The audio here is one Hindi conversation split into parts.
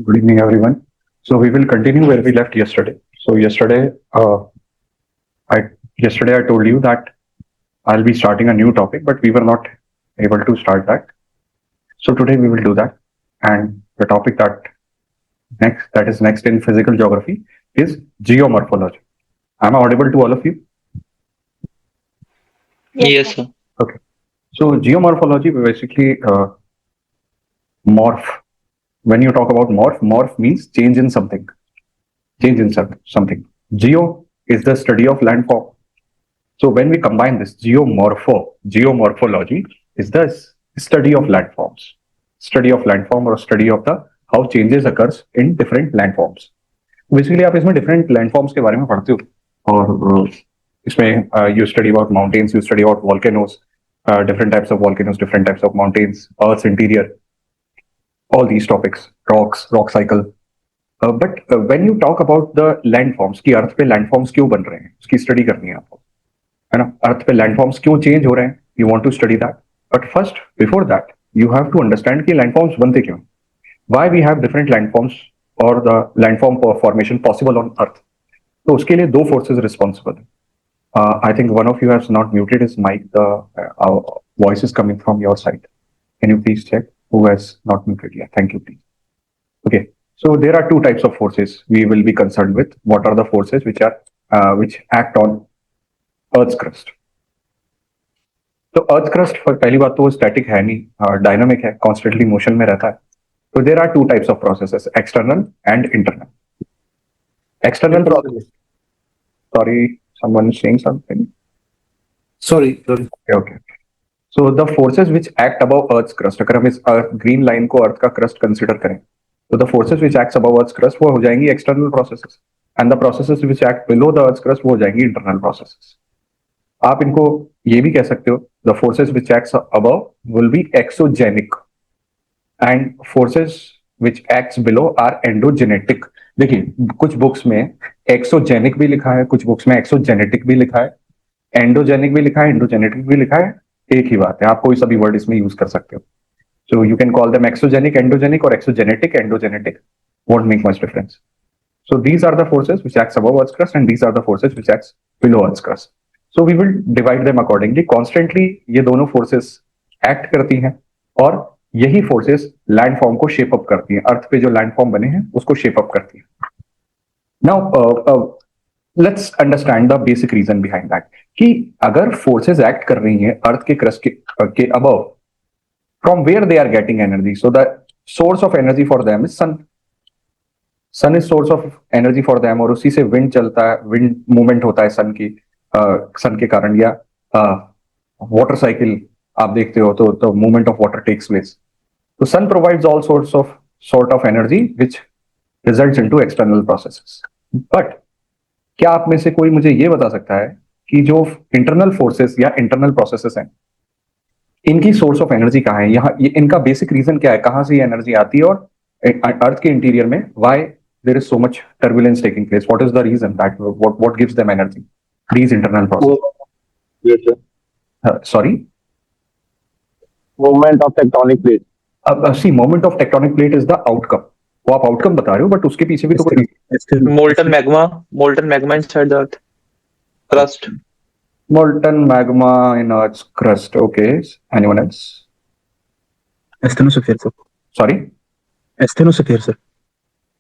Good evening, everyone. So we will continue where we left yesterday. So I yesterday I told you that I'll be starting a new topic, but we were not able to start that. So today we will do that. And the topic that is next in physical geography is geomorphology. Am I audible to all of you? Yes, sir. Okay. So geomorphology basically morph. When you talk about morph means change in something. Change in something. Geo is the study of landform. So when we combine this, geomorphology is the study of landform or study of the how changes occurs in different landforms. Basically आप इसमें different landforms के बारे में पढ़ते हो और इसमें you study about mountains, you study about volcanoes, different types of volcanoes, different types of mountains, Earth's interior, all these topics, rock cycle. But when you talk about the landforms कि अर्थ पे landforms क्यों बन रहे हैं उसकी स्टडी करनी है आपको, है ना? अर्थ पे लैंडफॉर्म्स क्यों चेंज हो रहे हैं, you want to study that. But first before that you have to understand कि लैंडफॉर्म्स बनते क्यों, why we have different landforms और the landform formation possible on earth. तो उसके लिए दो फोर्सेज रिस्पॉन्सिबल है. I think one of you has not muted his mic, the voice is coming from your side. Can you please check who has not muted? Yeah, thank you please. Okay, so there are two types of forces we will be concerned with. What are the forces which act on Earth's crust? तो अर्थ क्रस्ट पहली बात तो स्टैटिक है नहीं, डायनामिक है, कॉन्स्टेंटली मोशन में रहता है. तो there are two types of processes, external and internal. External process, sorry, someone is saying something. Sorry. Okay. So the forces which act above Earth's crust, अगर हम इस ग्रीन लाइन को अर्थ का क्रस्ट कंसीडर करें तो the forces which acts above Earth's crust वो हो जाएंगी external processes, and the processes which act below the Earth's crust वो हो जाएंगी इंटरनल प्रोसेसेस. आप इनको ये भी कह सकते हो, the forces which acts above will be exogenic and forces which acts below are endogenetic. देखिए कुछ बुक्स में एक्सोजेनिक भी लिखा है, कुछ बुक्स में एक्सोजेनेटिक भी लिखा है, एंडोजेनिक भी लिखा है, एंडोजेनेटिक भी लिखा है. एक ही बात है, आप कोई सा भी वर्ड इसमें यूज कर सकते हो. So you can call them exogenic endogenic or exogenetic endogenetic, won't make much difference. So these are the forces which acts above Earth's crust and these are the forces which acts below Earth's crust. So we will divide them accordingly. Constantly ये दोनों forces act करती हैं और यही forces landform को shape up करती हैं. अर्थ पे जो landform बने हैं उसको shape up करती हैं. Now let's understand the basic reason behind that. कि अगर forces act कर रही हैं अर्थ के crust के above, from where they are getting energy? So the source of energy for them is sun. Sun is source of energy for them, और उसी से विंड चलता है, विंड मूवमेंट होता है सन के कारण, या वाटर साइकिल आप देखते हो तो movement of water takes place. तो sun provides all sort of energy which results into external processes. But क्या आप में से कोई मुझे ये बता सकता है कि जो इंटरनल फोर्सेस या इंटरनल प्रोसेसेस हैं इनकी सोर्स ऑफ एनर्जी कहाँ है? यहाँ इनका बेसिक रीजन क्या है, कहाँ से ये एनर्जी आती है, और अर्थ के इंटीरियर में why there is so much turbulence taking place? What is the reason that what gives them energy, these internal processes? Yes, sir. Sorry, Movement of tectonic plates. see, moment of tectonic plate is the outcome. वो आप आउटकम बता रहे हो, बट उसके पीछे भी तो कोई molten magma inside the earth crust. molten magma in Earth's crust. Okay, anyone else? Asthenosphere, sir. Sorry, Asthenosphere, sir.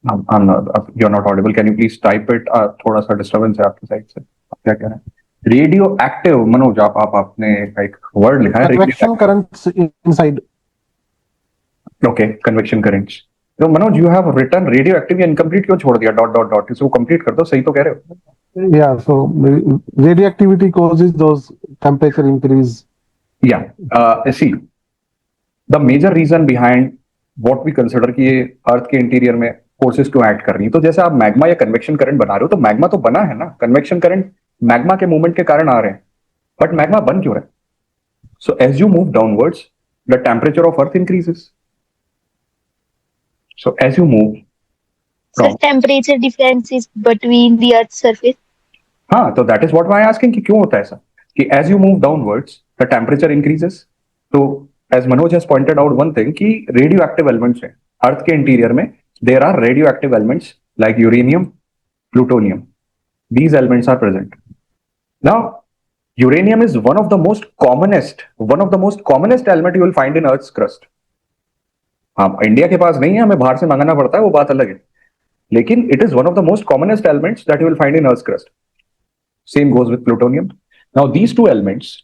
I'm not, you're not audible. Can you please type it? थोड़ा सा डिस्टर्बेंस है आपकी साइड से. आप क्या कह रहे हैं? रेडियो एक्टिव, मनोज आपने एक वर्ड लिखा है, convection currents inside. ओके, कन्वेक्शन करंट्स. तो Manoj you have written radio active, या इनकम्प्लीट क्यों छोड़ दिया? डॉट डॉट डॉट, इसको कंप्लीट कर दो. सही तो कह रहे हो. Yeah, so radioactivity causes those temperature increase. Yeah, see, the major reason behind what we consider कि ये अर्थ के इंटीरियर में फोर्सेस क्यों एक्ट कर रही है. तो जैसे आप मैग्मा या कन्वेक्शन करंट बना रहे हो, तो मैग्मा तो बना है ना, कन्वेक्शन करंट मैग्मा के मूवमेंट के कारण आ रहे हैं, बट मैग्मा बन क्यों रहा है? So as you move downwards the temperature of earth increases. So as you move So temperature differences between the Earth's surface. हाँ, तो that is what I asking कि क्यों होता है ऐसा, कि as you move downwards the temperature increases. तो as Manoj has pointed out one thing कि रेडियो एक्टिव एलिमेंट्स हैं अर्थ के इंटीरियर में, there are radioactive elements like uranium, plutonium. These elements are present. Now, uranium is one of the most commonest element you will find in Earth's crust. हाँ, इंडिया के पास नहीं है, हमें बाहर से मंगाना पड़ता है, वो बात अलग है, लेकिन it is one of the most commonest elements that you will find in Earth's crust. Same goes with plutonium. Now, these two elements,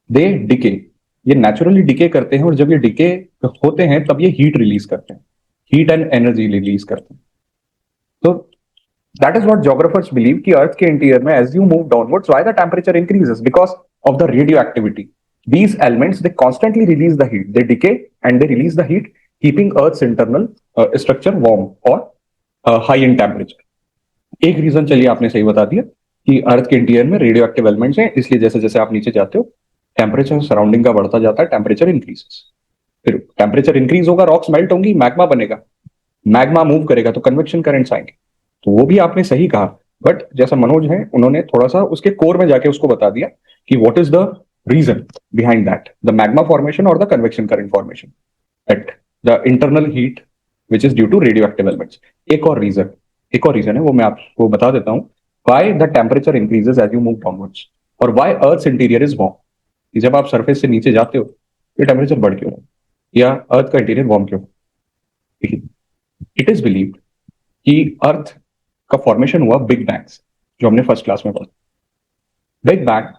they decay. ये नेचुरली डिके करते हैं, और जब ये डिके होते हैं तब ये हीट रिलीज करते हैं, हीट एंड एनर्जी रिलीज करते हैं. तो that is what geographers believe कि अर्थ के इंटीरियर में as you move downwards, why the temperature increases, because of the radioactivity. These elements, they constantly release the heat, they decay and they release the heat, keeping Earth's internal structure warm or high in temperature. एक रीजन चलिए आपने सही बता दिया कि अर्थ के इंटीरियर में रेडियो एक्टिव एलिमेंट्स हैं, इसलिए जैसे जैसे आप नीचे जाते हो टेम्परेचर सराउंडिंग का बढ़ता जाता है, टेम्परेचर इंक्रीजेस. फिर टेम्परेचर इंक्रीज होगा, रॉक्स मेल्ट होंगी, मैग्मा बनेगा, मैग्मा मूव करेगा तो कन्वेक्शन करंट्स आएंगे. तो वो भी आपने सही कहा, बट जैसा मनोज है उन्होंने थोड़ा सा उसके कोर में जाके उसको बता दिया कि what is the reason behind that, the magma formation और the convection current formation at the internal heat which is due to radio active elements. एक और रीजन है, वो मैं आपको बता देता हूँ. Why the temperature increases as you move downwards, और why earth's interior is warm. जब आप सरफेस से नीचे जाते हो ये टेम्परेचर बढ़ क्यों रहा है, या अर्थ का इंटीरियर वार्म क्यों. इट इज बिलीव्ड कि अर्थ का फॉर्मेशन हुआ बिग बैंग से, जो हमने फर्स्ट क्लास में पढ़ा. Big bang,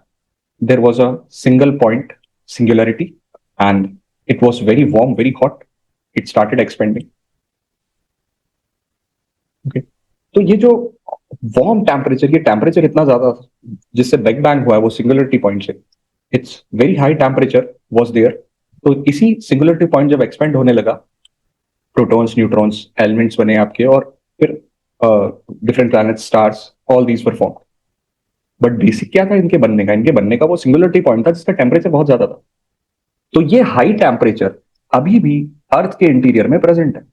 there was a single point singularity and it was very warm, very hot, it started expanding. Okay, तो ये जो वार्म टेम्परेचर, ये टेम्परेचर इतना ज्यादा जिससे बिग बैंग हुआ है वो सिंगुलैरिटी पॉइंट से, it's very high temperature was there. तो इसी सिंगुलैरिटी पॉइंट जब एक्सपेंड होने लगा, प्रोटॉन्स, न्यूट्रॉन्स, एलिमेंट्स बने आपके, और फिर different planets, stars, all these were formed. But basic क्या था इनके बनने का वो सिंगुलैरिटी पॉइंट था जिसका टेम्परेचर बहुत ज्यादा था. तो ये हाई टेम्परेचर अभी भी अर्थ के इंटीरियर में प्रेजेंट है,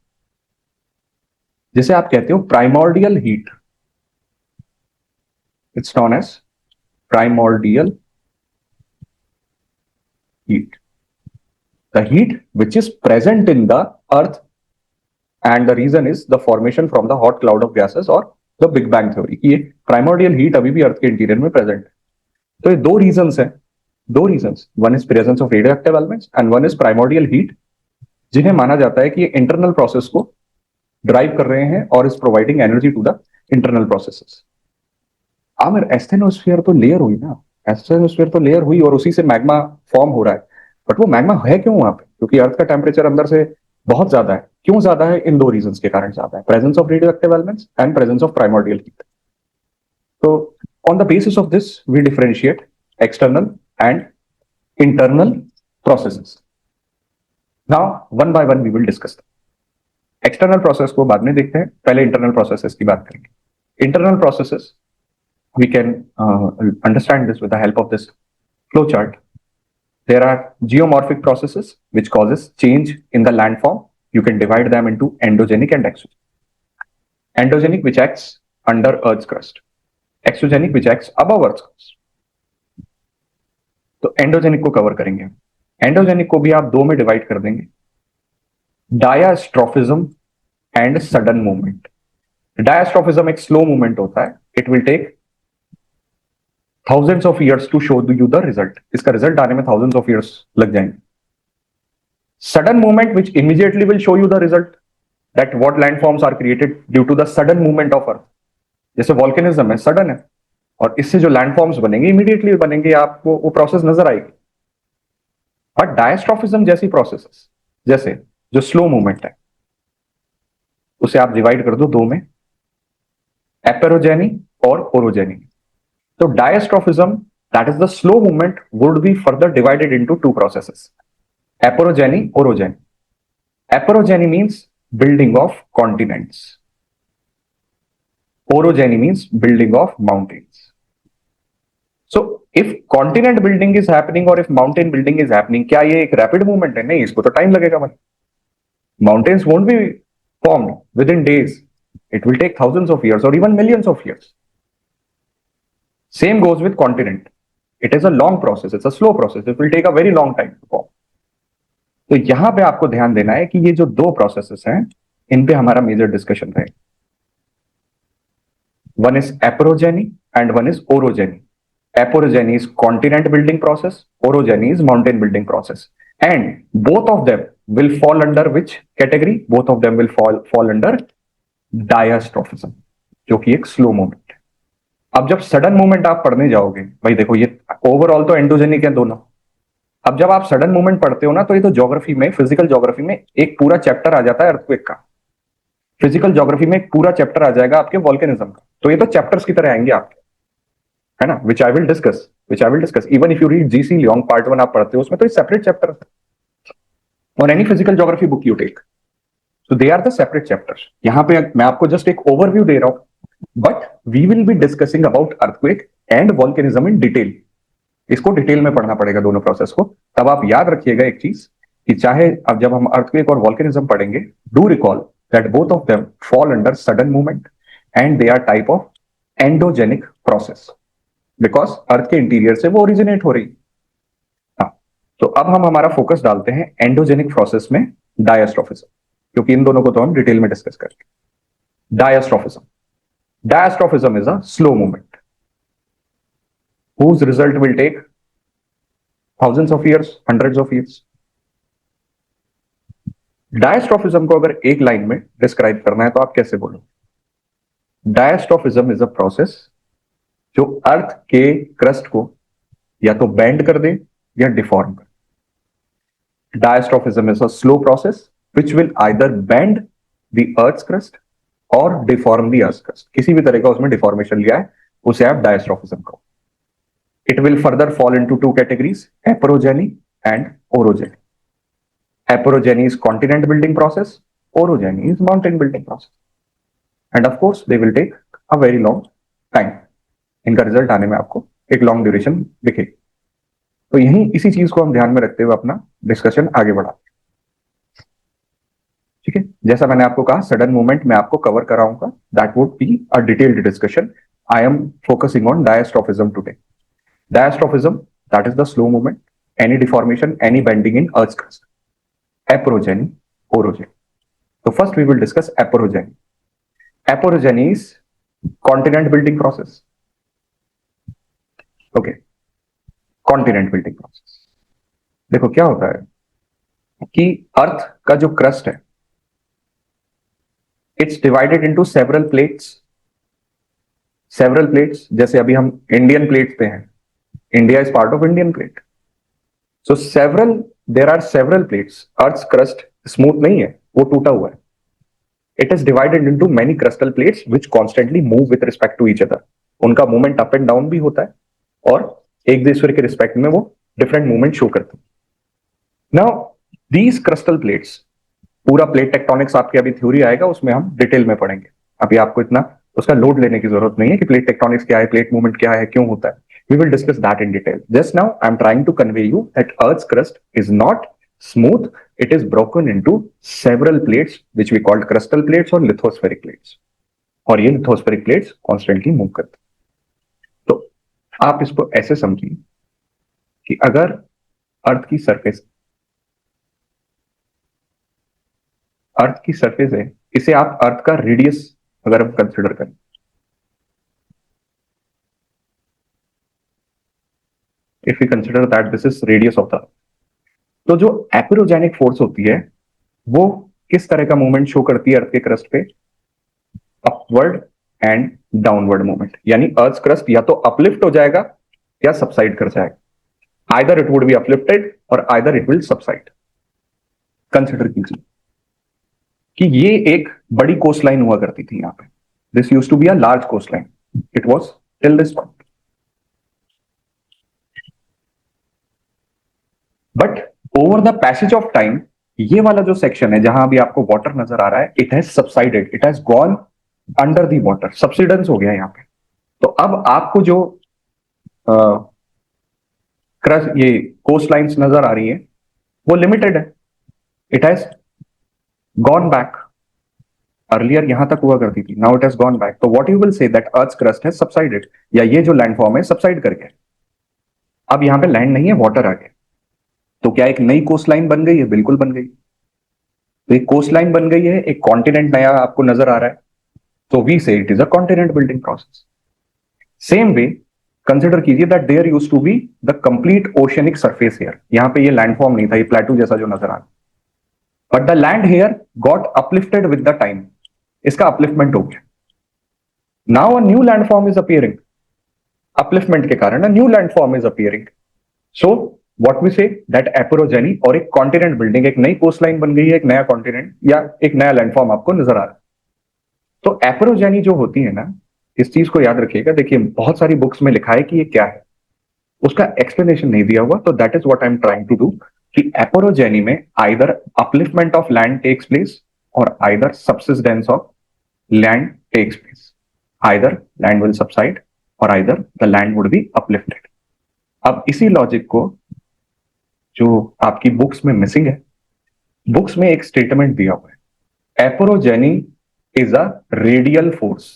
जिसे आप कहते हो primordial heat. It's known as primordial heat, the heat which is present in the earth, and the reason is the formation from the hot cloud of gases or the big bang theory. ये primordial heat अभी भी अर्थ के इंटीरियर में प्रेजेंट है. तो ये दो रीजंस हैं, one is presence of radioactive elements and one is primordial heat, जिन्हें माना जाता है कि ये इंटरनल प्रोसेस को ड्राइव कर रहे हैं और is providing energy to the internal processes. Aamir, asthenosphere तो लेयर हुई ना, एस्थेनोस्फीयर तो लेयर हुई और उसी से मैग्मा फॉर्म हो रहा है, बट वो मैग्मा है क्यों वहां पे? क्योंकि अर्थ का टेम्परेचर अंदर से बहुत ज्यादा है. क्यों ज्यादा है? इन दो रीजंस के कारण ज्यादा है, presence of radioactive elements and presence of primordial heat. तो on the basis of this we differentiate external and internal processes. Now one by one we will discuss. External process को बाद में देखते हैं, पहले इंटरनल प्रोसेसेस की बात करेंगे. Internal processes, we can understand this with the help of this flow chart. There are geomorphic processes which causes change in the landform. You can divide them into endogenic and exogenic. Endogenic, which acts under Earth's crust. Exogenic, which acts above Earth's crust. तो एंडोजेनिक को कवर करेंगे. एंडोजेनिक को भी आप दो में डिवाइड कर देंगे, diastrophism and sudden movement. Diastrophism एक स्लो मूवमेंट होता है, it will take thousands of years to show you the result. इसका रिजल्ट आने में thousands of years लग जाएंगे. Sudden movement which immediately will show you the result, that what landforms are created due to the sudden movement of earth. जैसे volcanism है, sudden है, और इससे जो landforms बनेंगे immediately बनेंगे, आपको वो प्रोसेस नजर आएगी. बट डायस्ट्रोफिज्म जैसी प्रोसेसेस, जैसे जो स्लो मूवमेंट है, उसे आप डिवाइड कर दो दो में, एपेरोजेनी और orogeny. So diastrophism, that is the slow movement, would be further divided into two processes: aporogeny, orogeny. Aporogeny means building of continents. Orogeny means building of mountains. So if continent building is happening or if mountain building is happening, क्या ये एक rapid movement है? नहीं, इसको तो time लगेगा भाई. Mountains won't be formed within days. It will take thousands of years or even millions of years. Same goes with continent. It is a long process. It's a slow process. It will take a very long time to form. तो यहां पे आपको ध्यान देना है कि ये जो दो प्रोसेसेस हैं, इन पे हमारा मेजर डिस्कशन रहेगा. One is epeirogeny and one is orogeny. Aporogeny is continent building process, orogeny is mountain building process, and both of them will fall under which category? Both of them will fall under diastrophism, जो कि एक स्लो मूवमेंट है. अब जब सडन मूवमेंट आप पढ़ने जाओगे, भाई देखो ये ओवरऑल तो एंडोजेनिक है दोनों. अब जब आप सडन मूवमेंट पढ़ते हो ना, तो ये तो ज्योग्राफी में, फिजिकल ज्योग्राफी में एक पूरा चैप्टर आ जाता है अर्थक्वेक का. फिजिकल ज्योग्राफी में एक पूरा चैप्टर आ जाएगा आपके वॉल्केनिज्म का. तो ये तो चैप्टर्स की तरह आएंगे आपके, है ना, which I will discuss. Even if you read GC Leong part 1 आप पढ़ते हो, उसमें तो सेपरेट चैप्टर है. और any physical geography book you take, so they are the separate chapters. यहाँ पे मैं आपको जस्ट एक ओवरव्यू दे रहा हूं, but we will be discussing about earthquake and volcanism in detail. इसको डिटेल में पढ़ना पड़ेगा दोनों प्रोसेस को. तब आप याद रखिएगा एक चीज कि चाहे अब जब हम अर्थक्वेक और वॉल्केनिज्म पढ़ेंगे, do recall that both of them fall under sudden movement and they are type of endogenic process, because earth के इंटीरियर से वो ओरिजिनेट हो रही. हाँ, तो अब हम हमारा फोकस डालते हैं एंडोजेनिक प्रोसेस में डायस्ट्रोफिज्म, क्योंकि इन दोनों को तो हम डिटेल में डिस्कस करेंगे. Diastrophism is a slow movement whose result will take thousands of years, hundreds of years. Diastrophism को अगर एक लाइन में डिस्क्राइब करना है तो आप कैसे बोलोगे? डायस्ट्रोफिज्म इज अ प्रोसेस जो अर्थ के क्रस्ट को या तो बेंड कर दे या डिफॉर्म कर. Diastrophism is a slow process which will either bend the Earth's crust or deform the Earth's crust. किसी भी तरह का उसमें डिफॉर्मेशन लिया है, उसे आप डायस्ट्रोफिज्म कहो. It will further fall into two categories, aporogeny and orogeny. Aporogeny is continent building process, orogeny is mountain building process. And of course, they will take a very long time. इनका रिजल्ट आने में आपको एक लॉन्ग ड्यूरेशन दिखेगी. तो यही इसी चीज को हम ध्यान में रखते हुए अपना डिस्कशन आगे बढ़ाते हैं. ठीक है, जैसा मैंने आपको कहा, सडन मूवमेंट मैं आपको कवर कराऊंगा. That would be a detailed discussion. I am focusing on diastrophism today. Diastrophism, that is the slow movement, any deformation, any bending in Earth's crust. Aporogeny, orogeny. So first we will discuss aporogeny. Aporogeny is continent building process. Okay, continent building process. देखो क्या होता है कि अर्थ का जो क्रस्ट है, it's divided into several plates. जैसे अभी हम इंडियन प्लेट्स पे हैं. India is part of Indian plate. So there are several plates. Earth's crust smooth नहीं है, वो टूटा हुआ है. It is divided into many crustal plates which constantly move with respect to each other. उनका मूवमेंट अप एंड डाउन भी होता है और एक दूसरे के रिस्पेक्ट में वो डिफरेंट मूवमेंट शो करते हैं. Now these crustal plates, पूरा प्लेट टेक्टोनिक्स आपके अभी थ्योरी आएगा, उसमें हम डिटेल में पढ़ेंगे. अभी आपको इतना उसका लोड लेने की जरूरत नहीं है कि प्लेट टेक्टोनिक्स क्या है, प्लेट मूवमेंट क्या है, क्यों होता है. We will discuss that in detail. Just now, I'm trying to convey you that Earth's crust is not smooth. It is broken into several plates, which we called crustal plates or lithospheric plates. और ये lithospheric plates constantly move करते हैं. तो आप इसको ऐसे समझिए कि अगर अर्थ की सरफेस है, इसे आप अर्थ का रेडियस अगर हम कंसिडर करें, if we consider that this is radius of the earth, तो जो एपोरोजेनिक फोर्स होती है वो किस तरह का मूवमेंट शो करती है अर्थ के क्रस्ट पे? Upward and downward movement. यानी अर्थ क्रस्ट या तो अपलिफ्ट हो जाएगा या सबसाइड कर जाएगा. Either it would be uplifted or either it will subside. Consider कीजिए कि ये एक बड़ी कोस्ट लाइन हुआ करती थी यहाँ पे. This used to be a large coastline. It was till this point. But over the passage of time ये वाला जो सेक्शन है जहां अभी आपको वाटर नजर आ रहा है, it has subsided, it has gone under the water. Subsidence हो गया यहाँ पे. तो अब आपको जो ये कोस्ट लाइन्स नजर आ रही है वो लिमिटेड है. It has gone back. Earlier यहां तक हुआ करती थी, now it has gone back. तो what you will say that earth's crust has subsided, या ये जो लैंडफॉर्म है सबसाइड कर गया. अब यहां पे लैंड नहीं है, वाटर आ गया. तो क्या एक नई कोस्ट लाइन बन गई है? बिल्कुल बन गई. तो एक कोस्ट लाइन बन गई है, एक कॉन्टिनेंट नया आपको नजर आ रहा है, तो we say it is a continent building process. Same way consider कीजिए that there used to be the complete oceanic surface here. यहां पे ये लैंडफॉर्म नहीं था, ये प्लेटू जैसा जो नजर आ रहा, but the land here got uplifted with the time. इसका अपलिफ्टमेंट हो गया. Now a new landform is appearing. Upliftment के कारण new landform is appearing. So what we say that epeirogeny, और एक कॉन्टिनेंट बिल्डिंग, एक नई कोस्ट लाइन बन गई है, एक नया कॉन्टिनेंट या एक नया लैंडफॉर्म आपको नजर आ रहा है. तो एपोरोजेनी जो होती है ना, इस चीज को याद रखिएगा. देखिए बहुत सारी बुक्स में लिखा है कि ये क्या है, उसका एक्सप्लेनेशन नहीं दिया हुआ. तो that is what I am trying to do कि एपोरोजेनी में either upliftment of land takes place or either subsistence of land takes place. Either land will subside or either the land would be uplifted. अब इसी लॉजिक को जो आपकी बुक्स में मिसिंग है, बुक्स में एक स्टेटमेंट दिया हुआ है, एपोरोजेनी इज अ रेडियल फोर्स.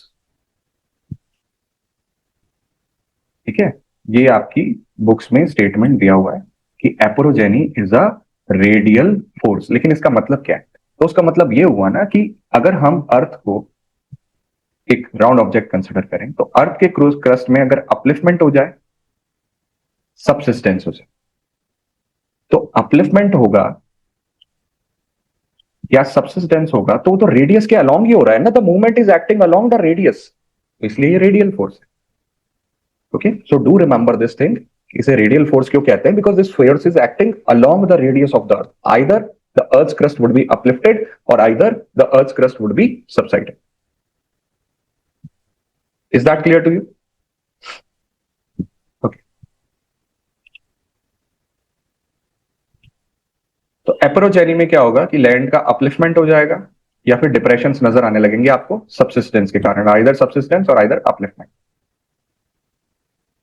ठीक है, ये आपकी बुक्स में स्टेटमेंट दिया हुआ है कि एपोरोजेनी इज अ रेडियल फोर्स. लेकिन इसका मतलब क्या है? तो उसका मतलब ये हुआ ना कि अगर हम अर्थ को एक राउंड ऑब्जेक्ट कंसिडर करें तो अर्थ के क्रूज क्रस्ट में अगर अपलिफ्टमेंट हो जाए, सबसिस्टेंस हो जाए, तो अपलिफ्टमेंट होगा या सबसिस्टेंस होगा तो वो तो रेडियस के अलोंग ही हो रहा है ना. The movement is acting along the radius, इसलिए ये रेडियल फोर्स है. Okay, so do remember this thing. इसे रेडियल फोर्स क्यों कहते हैं? Because this force is acting along the radius of the earth. Either the earth crust would be uplifted or either the earth crust would be subsided. Is that clear to you? Okay, तो एपोरोजेनी में क्या होगा कि लैंड का अपलिफ्टमेंट हो जाएगा या फिर डिप्रेशंस नजर आने लगेंगे आपको सबसिस्टेंस के कारण. आइदर सबसिस्टेंस और आइदर अपलिफ्टमेंट.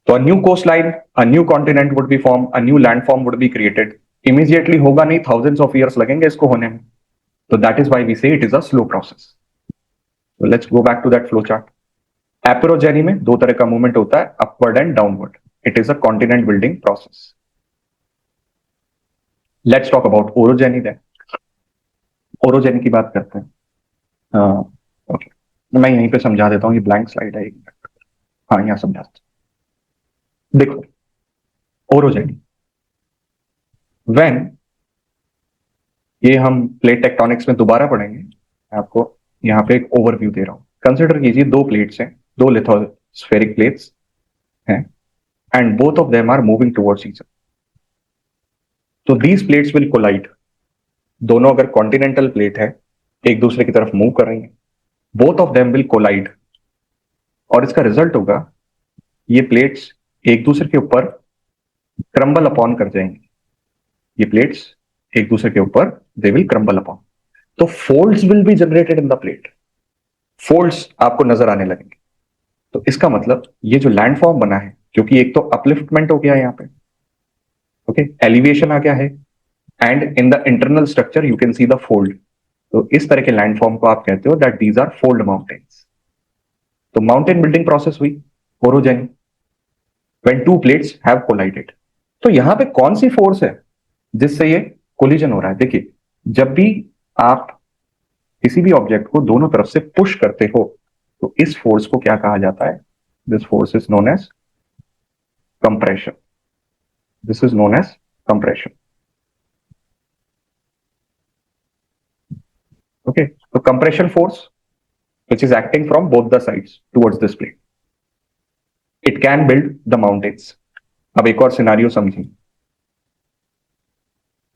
तो a new coastline, a new continent would be formed, a new landform would be created. Immediately होगा नहीं, thousands of years लगेंगे इसको होने में. So that is why we say it is a slow process. So let's go back to that flow chart. Aporogeny में दो तरह का मूवमेंट होता है, upward and downward. It is a continent building process. Let's talk about orogeny then. Orogeny की बात करते हैं. ओके, मैं यहीं पे समझा देता हूँ, ये ब्लैंक स्लाइड है. हाँ, यहाँ समझा. देखो ओरोजेनी, व्हेन, ये हम प्लेट टेक्टोनिक्स में दोबारा पढ़ेंगे. आपको यहाँ पे एक ओवरव्यू दे रहा हूं. कंसिडर कीजिए दो प्लेट्स हैं, दो लिथोस्फेरिक प्लेट्स हैं, and both of them are moving towards each other. तो दीज प्लेट्स विल कोलाइड. दोनों अगर कॉन्टिनेंटल प्लेट है, एक दूसरे की तरफ मूव कर रही हैं, both of them will collide. और इसका रिजल्ट होगा ये प्लेट्स एक दूसरे के ऊपर क्रम्बल अपॉन कर जाएंगे. ये प्लेट्स एक दूसरे के ऊपर दे विल क्रम्बल अपॉन. तो folds will be generated in the plate. Folds आपको नजर आने लगेंगे. तो इसका मतलब ये जो लैंडफॉर्म बना है, क्योंकि एक तो अपलिफ्टमेंट हो गया यहाँ पे, ओके, एलिवेशन आ गया है, and in the internal structure you can see the fold. तो इस तरह के लैंडफॉर्म को आप कहते हो that these are fold mountains. तो माउंटेन बिल्डिंग प्रोसेस हुई orogeny when two plates have collided. तो यहां पे कौन सी फोर्स है जिससे ये कोलिजन हो रहा है? देखिए, जब भी आप किसी भी ऑब्जेक्ट को दोनों तरफ से पुश करते हो तो इस फोर्स को क्या कहा जाता है? This force is known as compression. This is known as compression. Okay, तो compression force which is acting from both the sides towards this plate. It can build the mountains. अब एक और सिनारियो समझिए.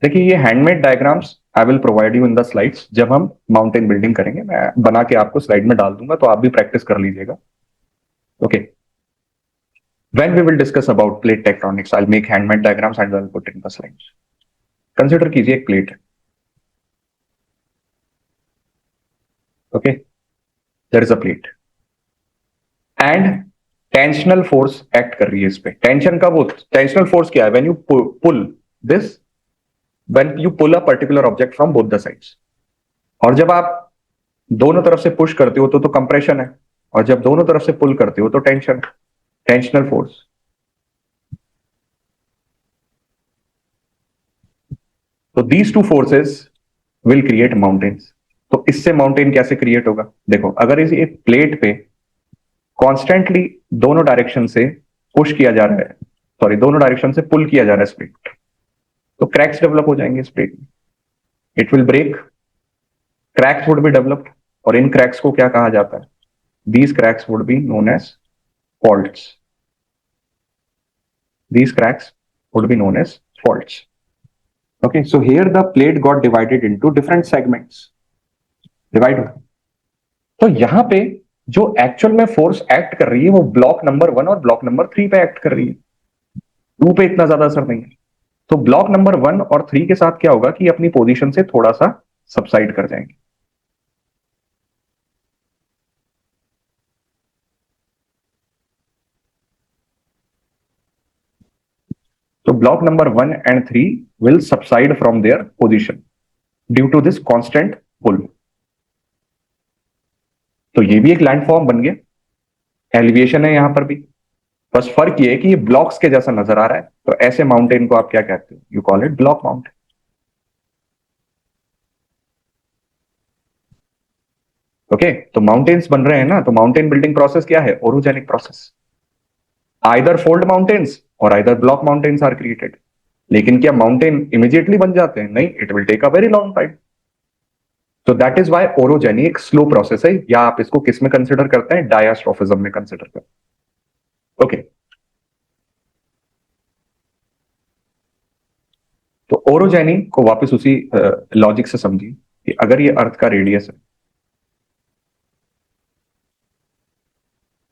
देखिए, ये handmade diagrams I will provide you in the slides. जब हम माउंटेन बिल्डिंग करेंगे, मैं बना के आपको स्लाइड में डाल दूंगा, तो आप भी प्रैक्टिस कर लीजिएगा. Okay, when we will discuss about plate tectonics, I'll make handmade diagrams and I'll put in the slides. Consider कीजिए एक प्लेट है. Okay, there is a plate and tensional force act कर रही है इस पे. टेंशन का वो टेंशनल फोर्स क्या है? When you pull this, when you pull a particular object from both the sides. और जब आप दोनों तरफ से पुश करते हो तो कंप्रेशन है, और जब दोनों तरफ से पुल करते हो तो टेंशन, टेंशनल फोर्स. तो these two forces will create mountains. तो इससे माउंटेन कैसे क्रिएट होगा? देखो, अगर इस एक प्लेट पे कॉन्स्टेंटली दोनों डायरेक्शन से पुश किया जा रहा है, सॉरी दोनों डायरेक्शन से पुल किया जा रहा है स्प्लिट, तो क्रैक्स डेवलप हो जाएंगे इस प्लेट में, it will break, cracks would be developed, और इन क्रैक्स को क्या कहा जाता है? These cracks would be known as faults, these cracks would be known as faults. Okay, so here the plate got divided into different segments. Divide. तो यहां पे जो एक्चुअल में फोर्स एक्ट कर रही है वो ब्लॉक नंबर 1 और ब्लॉक नंबर 3 पे एक्ट कर रही है, 2 पे इतना ज्यादा असर नहीं है। तो ब्लॉक नंबर 1 और 3 के साथ क्या होगा कि अपनी पोजीशन से थोड़ा सा सबसाइड कर जाएंगे। So block number 1 and 3 will subside from their position due to this constant pull. तो ये भी एक लैंडफॉर्म बन गया, एलिवेशन है यहां पर भी, बस फर्क ये है कि ये ब्लॉक्स के जैसा नजर आ रहा है। तो ऐसे माउंटेन को आप क्या कहते हो? You call it block mountain. Okay, तो माउंटेन्स बन रहे हैं ना, तो माउंटेन बिल्डिंग प्रोसेस क्या है? Orogenic process. Either fold mountains or either block mountains are created. लेकिन क्या माउंटेन इमीडिएटली बन जाते हैं? नहीं, it will take a very long time. तो दैट इज वाई ओरोजेनी एक स्लो प्रोसेस है, या आप इसको किस में कंसिडर करते हैं? डायस्ट्रोफिज्म में कंसिडर करते हैं। ओके, तो ओरोजेनी को वापस उसी लॉजिक से समझिए कि अगर ये अर्थ का रेडियस है,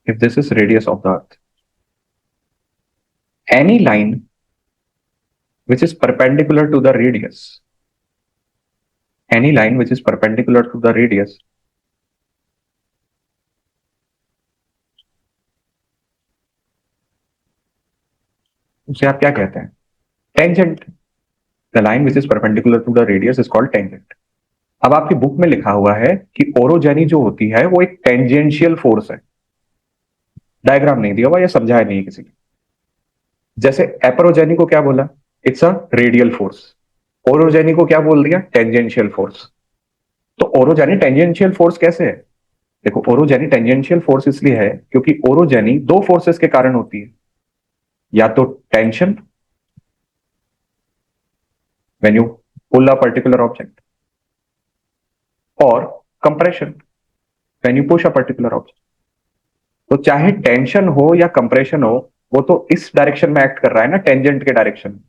if this is radius of the earth, any line which is perpendicular to the radius, any line which is perpendicular to the radius उसे आप क्या कहते हैं? Tangent. The line which is perpendicular to the radius is called tangent. अब आपकी बुक में लिखा हुआ है कि ओरोजेनी जो होती है वो एक टेंजेंशियल फोर्स है, डायग्राम नहीं दिया हुआ या समझाया नहीं किसी ने। जैसे एपरोजेनी को क्या बोला? It's a radial force. Orogeny को क्या बोल दिया? Tangential force. तो ओरोजेनी टेंजेंशियल फोर्स कैसे है? देखो, ओरोजेनी टेंजेंशियल फोर्स इसलिए है क्योंकि ओरोजेनी दो फोर्सेस के कारण होती है, या तो tension when you pull a particular object, और compression when you push a particular object। तो चाहे टेंशन हो या कंप्रेशन हो, वो तो इस डायरेक्शन में एक्ट कर रहा है ना, टेंजेंट के डायरेक्शन में।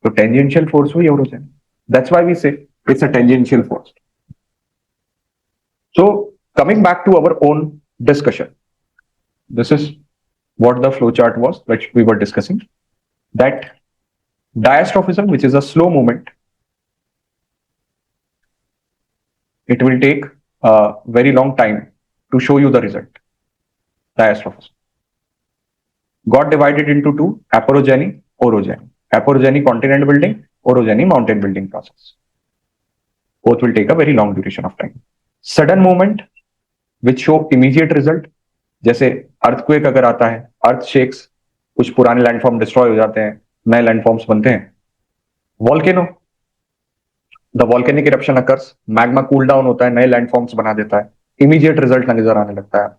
तो टेंजेंशियल फोर्स हुई orogeny, that's why we say it's a tangential force. So coming back to our own discussion, this is what the flow chart was which we were discussing, that diastrophism, which is a slow movement, it will take a very long time to show you the result. Diastrophism got divided into two: aporogeny, orogeny. Aporogeny continent building, orogeny mountain building process. Both will take a very long duration of time. Sudden movement which show immediate result, जैसे अर्थक्वेक अगर आता है, अर्थ शेक्स, कुछ पुराने लैंडफॉर्म डिस्ट्रॉय हो जाते हैं, नए लैंडफॉर्म्स बनते हैं। Volcano, the volcanic eruption occurs, magma cool down होता है, नए लैंडफॉर्म्स बना देता है, इमीडिएट रिजल्ट नजर आने लगता है।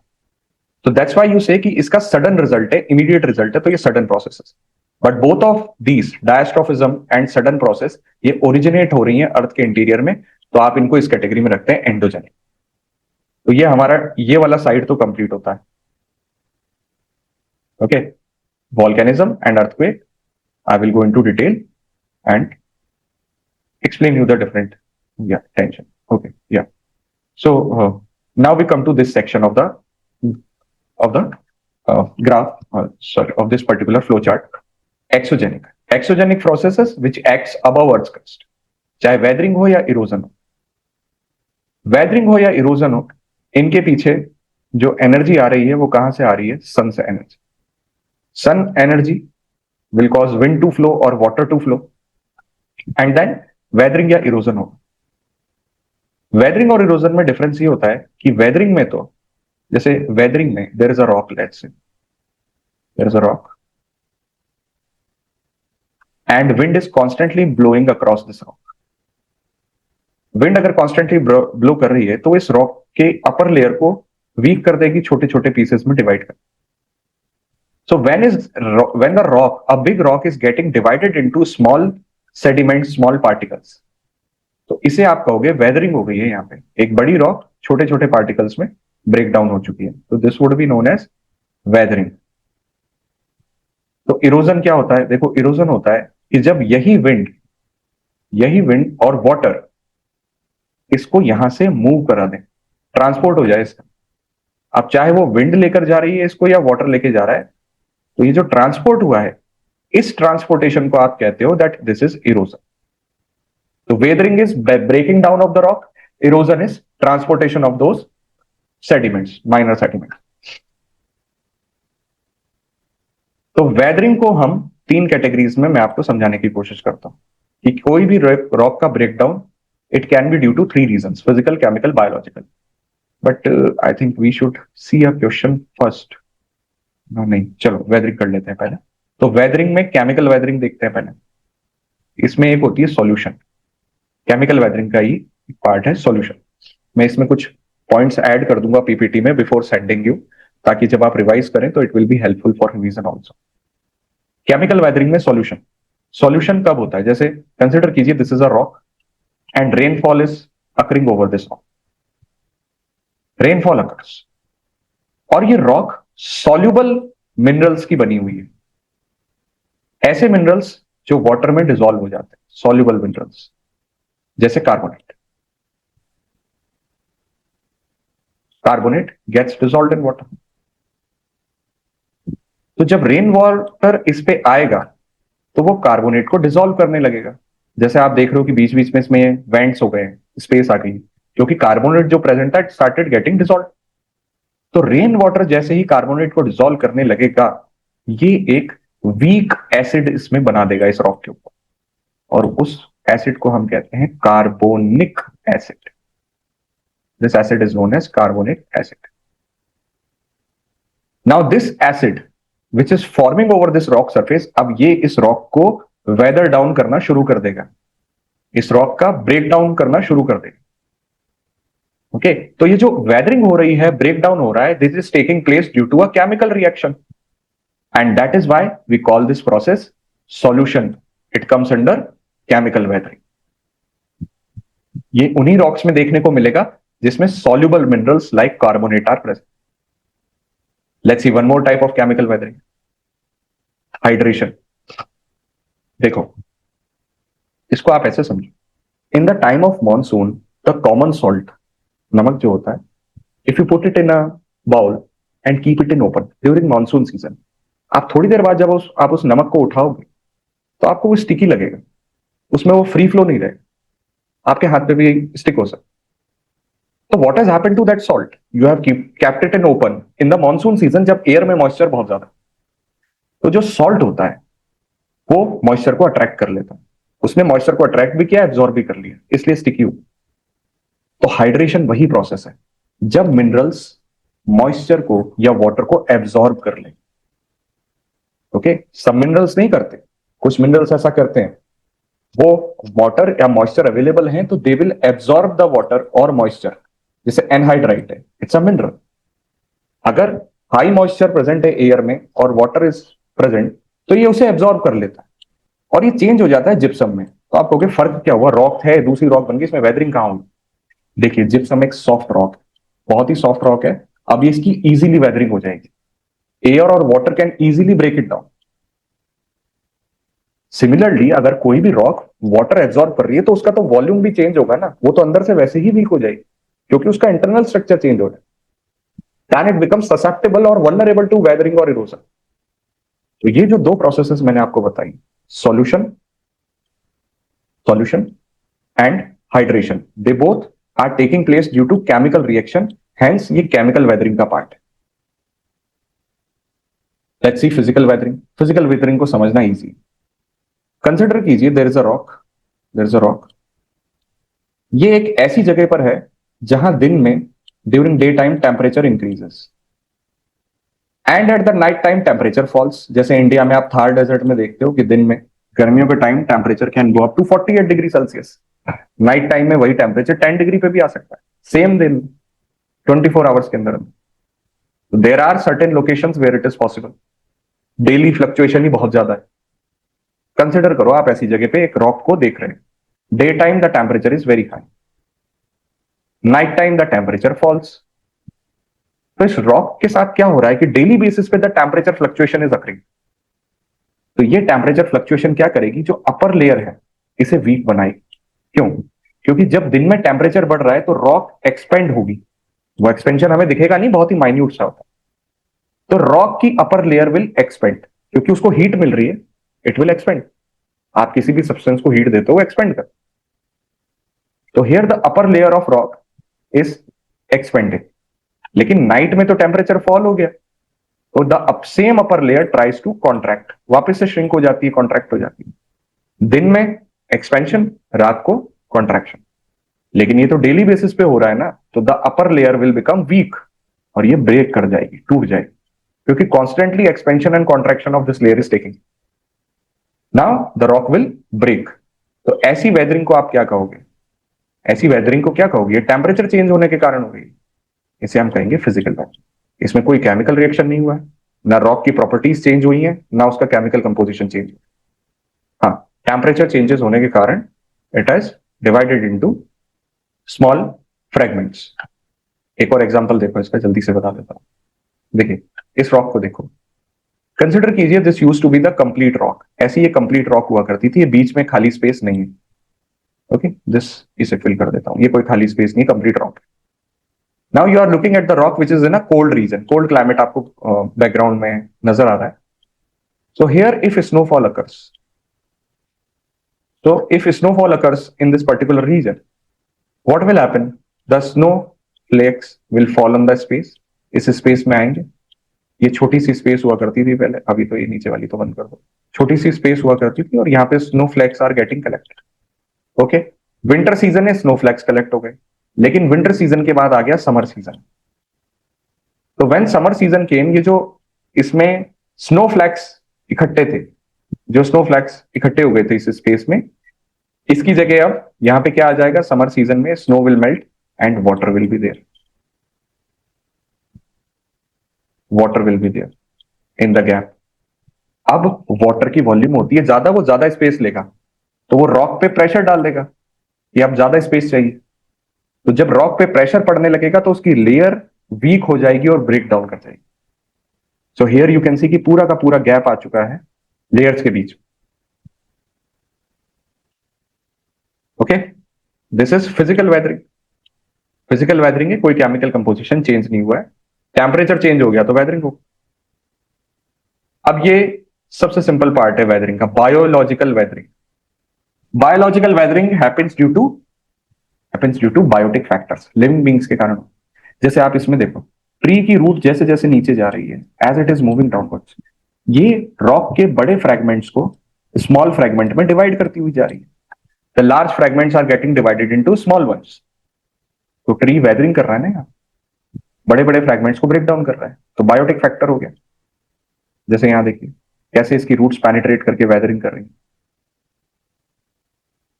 तो दैट्स व्हाई यू से कि इसका सडन रिजल्ट है, इमीडिएट रिजल्ट है, तो ये सडन प्रोसेस है। But both of these, diastrophism and sudden process, ये ओरिजिनेट हो रही है अर्थ के इंटीरियर में, तो आप इनको इस कैटेगरी में रखते हैं एंडोजेनिक। तो ये हमारा ये वाला साइड तो कंप्लीट होता है। Okay, volcanism and earthquake, I will go into detail and explain you the different tension. Okay, yeah. So now we come to this section of the graph, sorry, of this particular flow chart. Exogenic processes which acts above Earth's crust, चाहे वेदरिंग हो या इरोजन हो। वेदरिंग हो या इरोजन हो, इनके पीछे जो एनर्जी आ रही है वो कहां से आ रही है? सन से energy. Sun energy will cause wind to flow or water to flow, and then weathering या erosion होगा। weathering और erosion में डिफरेंस ये होता है कि weathering में तो, जैसे weathering में there is a rock, let's say there is a rock and wind is constantly blowing across this rock, wind अगर कॉन्स्टेंटली ब्लो कर रही है तो इस रॉक के अपर लेयर को वीक कर देगी, छोटे छोटे पीसेस में डिवाइड कर. So when the rock, a big rock is getting divided into small sediments, small particles, तो इसे आप कहोगे वेदरिंग हो गई है. यहाँ पे एक बड़ी रॉक छोटे छोटे पार्टिकल्स में ब्रेक डाउन हो चुकी है, तो this would be known as weathering. तो इरोजन क्या होता है? देखो, इरोजन होता है कि जब यही विंड और वाटर इसको यहां से मूव करा दें, ट्रांसपोर्ट हो जाए इसका. अब चाहे वो विंड लेकर जा रही है इसको या वाटर लेके जा रहा है, तो ये जो ट्रांसपोर्ट हुआ है, इस ट्रांसपोर्टेशन को आप कहते हो दैट दिस इज इरोजन. तो weathering is breaking down of the rock, erosion is transportation of those sediments, minor sediments. तो वेदरिंग को हम 3 कैटेगरीज में मैं आपको समझाने की कोशिश करता हूं कि कोई भी रॉक का breakdown, it can be due to 3 reasons, physical, chemical, biological. But I think we should see a question first. नहीं, चलो वेदरिंग कर लेते हैं पहले. तो वेदरिंग में केमिकल वेदरिंग देखते हैं पहले. इसमें एक होती है सॉल्यूशन. केमिकल वेदरिंग का ही पार्ट है सॉल्यूशन. मैं इसमें कुछ पॉइंट्स ऐड कर दूंगा पीपीटी में बिफोर सेंडिंग यू, ताकि जब आप रिवाइज करें तो it will be helpful for revision also. Chemical weathering में सॉल्यूशन कब होता है? जैसे कंसिडर कीजिए this is a rock and rainfall is occurring over this rock. Rainfall occurs और ये रॉक सॉल्युबल मिनरल्स की बनी हुई है. ऐसे मिनरल्स जो वाटर में डिसॉल्व हो जाते हैं, सॉल्युबल मिनरल्स, जैसे carbonate gets dissolved in water. तो जब रेन वाटर इस पे आएगा तो वो कार्बोनेट को डिसॉल्व करने लगेगा. जैसे आप देख रहे हो कि बीच बीच में इसमें वेंट्स हो गए, स्पेस आ गई, क्योंकि कार्बोनेट जो प्रेजेंट है स्टार्टेड गेटिंग डिसॉल्व. तो रेन वाटर जैसे ही कार्बोनेट को डिसॉल्व करने लगेगा, ये एक वीक एसिड इसमें बना देगा इस रॉक के ऊपर, और उस एसिड को हम कहते हैं carbonic acid. This acid is known as carbonic acid. Now this acid which is forming over this rock surface, अब ये इस रॉक को वेदर डाउन करना शुरू कर देगा, इस रॉक का ब्रेक डाउन करना शुरू कर देगा. ओके, तो ये जो वेदरिंग हो रही है, ब्रेक डाउन हो रहा है, this is taking place due to a chemical reaction, and that is why we call this process solution. It comes under chemical weathering. ये उन्हीं रॉक्स में देखने को मिलेगा जिसमें soluble minerals like carbonate are present. Let's see one more type of chemical weathering, hydration. देखो, इसको आप ऐसे समझो, in the time of monsoon the common salt, नमक जो होता है, if you put it in a bowl and keep it in open during monsoon season, आप थोड़ी देर बाद जब आप उस नमक को उठाओगे तो आपको वो स्टिकी लगेगा, उसमें वो फ्री फ्लो नहीं रहेगा, आपके हाथ पे भी स्टिक हो सकता. तो what has happened to that salt? You have kept it in open in the monsoon season, जब एयर में मॉइस्चर बहुत ज्यादा. तो जो सॉल्ट होता है वो मॉइस्चर को अट्रैक्ट कर लेता है. उसने मॉइस्चर को अट्रैक्ट भी किया, एब्जॉर्ब भी कर लिया, इसलिए स्टिकी हुई. तो हाइड्रेशन वही प्रोसेस है जब मिनरल्स मॉइस्चर को या वाटर को एब्जॉर्ब कर ले. ओके, सब मिनरल्स नहीं करते, कुछ मिनरल्स ऐसा करते हैं, वो वाटर या मॉइस्चर अवेलेबल हैं तो they will absorb the water और मॉइस्चर. जैसे एनहाइड्राइट है, इट्स अ मिनरल. अगर हाई मॉइस्चर प्रेजेंट है एयर में और वाटर इज प्रेजेंट, तो ये उसे एब्जॉर्ब कर लेता है और ये चेंज हो जाता है जिप्सम में. तो आप कहोगे फर्क क्या हुआ, रॉक है, दूसरी रॉक बन गई, इसमें वेदरिंग कहां होगी? देखिए, जिप्सम एक सॉफ्ट रॉक, बहुत ही सॉफ्ट रॉक है, अब ये इसकी इजीली वेदरिंग हो जाएगी. एयर और water can easily break it down. Similarly अगर कोई भी रॉक वाटर एब्जॉर्ब कर रही है तो उसका तो वॉल्यूम भी चेंज होगा ना, वो तो अंदर से वैसे ही वीक हो जाएगी क्योंकि उसका इंटरनल स्ट्रक्चर चेंज हो रहा है. Then it becomes susceptible और vulnerable to weathering और erosion. तो ये जो 2 प्रोसेसेस मैंने आपको बताई, solution and hydration, they both are taking place due to chemical reaction, hence ये केमिकल वेदरिंग का पार्ट है. Let's see physical weathering. Physical weathering को समझना इजी. कंसिडर कीजिए देयर इज अ रॉक. ये एक ऐसी जगह पर है जहां दिन में during day time temperature increases and at the night time temperature falls. जैसे इंडिया में आप थार डेजर्ट में देखते हो कि दिन में गर्मियों के time temperature can go up to 48 degree Celsius night time में वही टेम्परेचर 10 डिग्री पे भी आ सकता है सेम दिन 24 आवर्स के अंदर। There are certain locations where it is possible. Daily fluctuation ही बहुत ज्यादा है। कंसिडर करो आप ऐसी जगह पे एक रॉक को देख रहे हैं, day time the temperature is very high, night time the temperature falls. तो इस रॉक के साथ क्या हो रहा है कि डेली बेसिस पे the temperature fluctuation is occurring. तो ये टेम्परेचर फ्लक्चुएशन क्या करेगी, जो अपर लेयर है इसे वीक बनाएगी। क्यों? क्योंकि जब दिन में टेम्परेचर बढ़ रहा है तो रॉक एक्सपेंड होगी। वो एक्सपेंशन हमें दिखेगा नहीं, बहुत ही माइन्यूट सा होता है। तो रॉक की अपर लेयर विल एक्सपेंड, क्योंकि उसको हीट मिल रही है, इट विल एक्सपेंड। आप किसी भी सब्सटेंस को हीट देते हो वो एक्सपेंड कर। तो here the upper layer of rock is expanding. लेकिन नाइट में तो टेम्परेचर फॉल हो गया, तो the same upper layer tries to contract, वापस से श्रिंक हो जाती है, कॉन्ट्रैक्ट हो जाती है। दिन में एक्सपेंशन, रात को कॉन्ट्रैक्शन। लेकिन ये तो डेली बेसिस पे हो रहा है ना, तो the upper layer will become weak और ये ब्रेक कर जाएगी, टूट जाएगी, क्योंकि constantly expansion and contraction of this layer is taking. Now the rock will break. तो ऐसी वेदरिंग को आप क्या कहोगे? ऐसी वेदरिंग को क्या कहोगे? टेम्परेचर चेंज होने के कारण हो गई, इसे हम कहेंगे फिजिकल वेदरिंग। इसमें कोई केमिकल रिएक्शन नहीं हुआ है, ना रॉक की प्रॉपर्टीज चेंज हुई है, ना उसका केमिकल कंपोजिशन चेंज हुआ। हाँ, टेम्परेचर चेंजेस होने के कारण it has divided into small fragments. एक और एग्जांपल देखो इसका, जल्दी से बता देता हूं। देखिए इस रॉक को देखो, कंसिडर कीजिए this used to be the complete rock. ऐसी ये कंप्लीट रॉक हुआ करती थी, ये बीच में खाली स्पेस नहीं है। ओके, दिस इसे फिल कर देता हूं, ये कोई खाली स्पेस नहीं, complete rock. Now you are looking at the rock which is in a cold region, cold climate आपको बैकग्राउंड में नजर आ रहा है। So here if snowfall occurs, so if snowfall occurs in this particular region, what will happen? The snow flakes will fall on the space. इस स्पेस में आएंगे। ये छोटी सी स्पेस हुआ करती थी पहले, अभी तो ये नीचे वाली तो बंद कर दो। छोटी सी स्पेस हुआ करती थी और यहाँ पे snowflakes are getting collected. Okay, winter season में स्नो फ्लैक्स कलेक्ट हो गए, लेकिन विंटर सीजन के बाद आ गया समर सीजन। तो व्हेन समर सीजन केम, ये जो इसमें स्नो फ्लैक्स इकट्ठे थे, जो स्नो फ्लैक्स इकट्ठे हो गए थे इस स्पेस में, इसकी जगह अब यहां पे क्या आ जाएगा? समर सीजन में snow will melt and water will be there. Water will be there in the gap. अब वाटर की वॉल्यूम होती है ज्यादा, वो ज्यादा स्पेस लेगा, तो वो रॉक पे प्रेशर डाल देगा कि अब ज्यादा स्पेस चाहिए। तो जब रॉक पे प्रेशर पड़ने लगेगा तो उसकी लेयर वीक हो जाएगी और ब्रेक डाउन कर जाएगी। सो हियर यू कैन सी कि पूरा का पूरा गैप आ चुका है लेयर्स के बीच। Okay, this is physical weathering. Physical weathering है, कोई केमिकल कंपोजिशन चेंज नहीं हुआ है, टेम्परेचर चेंज हो गया तो वेदरिंग हो। अब ये सबसे सिंपल पार्ट है वेदरिंग का, biological weathering. Biological weathering happens due to biotic factors, living beings के कारण। जैसे आप इसमें देखो, ट्री की रूट जैसे जैसे नीचे जा रही है, as it is moving downwards, ये रॉक के बड़े फ्रैगमेंट्स को स्मॉल फ्रैगमेंट में डिवाइड करती हुई जा रही है। The large fragments are getting divided into small ones. तो ट्री वेदरिंग कर रहा है ना, यहाँ बड़े बड़े फ्रैगमेंट्स को ब्रेक डाउन कर रहा है, तो बायोटिक फैक्टर हो गया। जैसे यहाँ देखिए कैसे इसकी रूट्स पेनिट्रेट करके वेदरिंग कर रही है।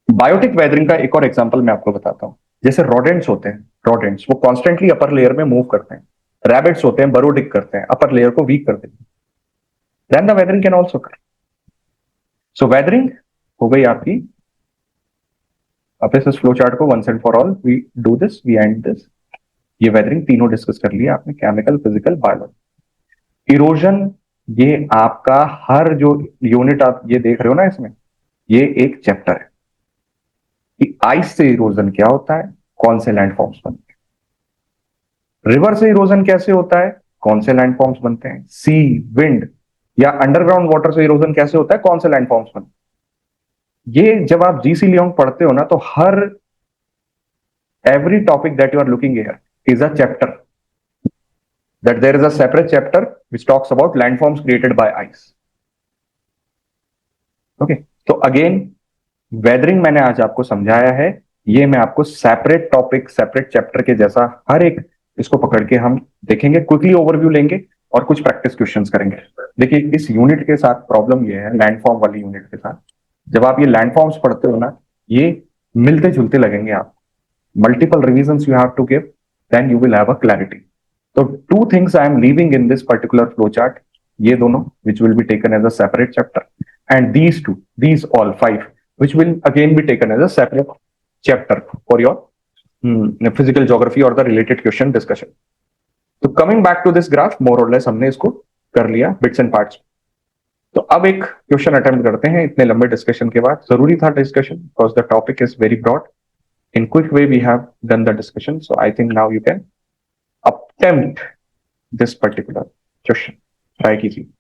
बायोटिक वेदरिंग का एक और एग्जांपल मैं आपको बताता हूँ। जैसे रोडेंट्स होते हैं, रोडेंट्स वो कॉन्स्टेंटली अपर लेयर में मूव करते हैं। रैबिट्स होते हैं, बरोडिक करते हैं, अपर लेयर को वीक कर देते हैं। Then the weathering can also कर। सो वेदरिंग हो गई आपकी। अब इस फ्लो चार्ट को once and for all we do this, we end this. ये वेदरिंग तीनों डिस्कस कर लिया आपने, केमिकल, फिजिकल, बायोलॉजी। इरोजन, ये आपका हर जो यूनिट आप ये देख रहे हो ना, इसमें ये एक चैप्टर है कि आइस से इरोजन क्या होता है, कौन से लैंडफॉर्म्स बनते हैं। रिवर से इरोजन कैसे होता है, कौन से लैंडफॉर्म्स बनते हैं। सी, विंड या अंडरग्राउंड वाटर से इरोजन कैसे होता है, कौन से लैंडफॉर्म्स बनते हैं। ये जब आप जीसी लियोंग पढ़ते हो ना, तो हर every topic that you are looking here is a chapter, that there is a separate chapter which talks about landforms created by ice. Okay, तो अगेन वेदरिंग मैंने आज आपको समझाया है, ये मैं आपको सेपरेट टॉपिक, सेपरेट चैप्टर के जैसा हर एक इसको पकड़ के हम देखेंगे, क्विकली ओवरव्यू लेंगे और कुछ प्रैक्टिस क्वेश्चंस करेंगे। देखिए इस यूनिट के साथ प्रॉब्लम ये है, लैंडफॉर्म वाली यूनिट के साथ, जब आप ये लैंडफॉर्म्स पढ़ते हो ना, ये मिलते जुलते लगेंगे आप. Multiple revisions you have to give, then you will have a clarity. So two things I am leaving in this particular flowchart, ये दोनों which will be taken as a separate chapter, and these two, these all five, which will again be taken as a separate chapter for your physical geography or the related question discussion. तो coming back to this graph, more or less हमने इसको कर लिया bits and parts. तो अब एक क्वेश्चन अटेम्प्ट करते हैं इतने लंबे डिस्कशन के बाद. जरूरी था discussion because the topic is very broad. In quick way we have done the discussion, so I think now you can attempt this particular question. Try कीजिए.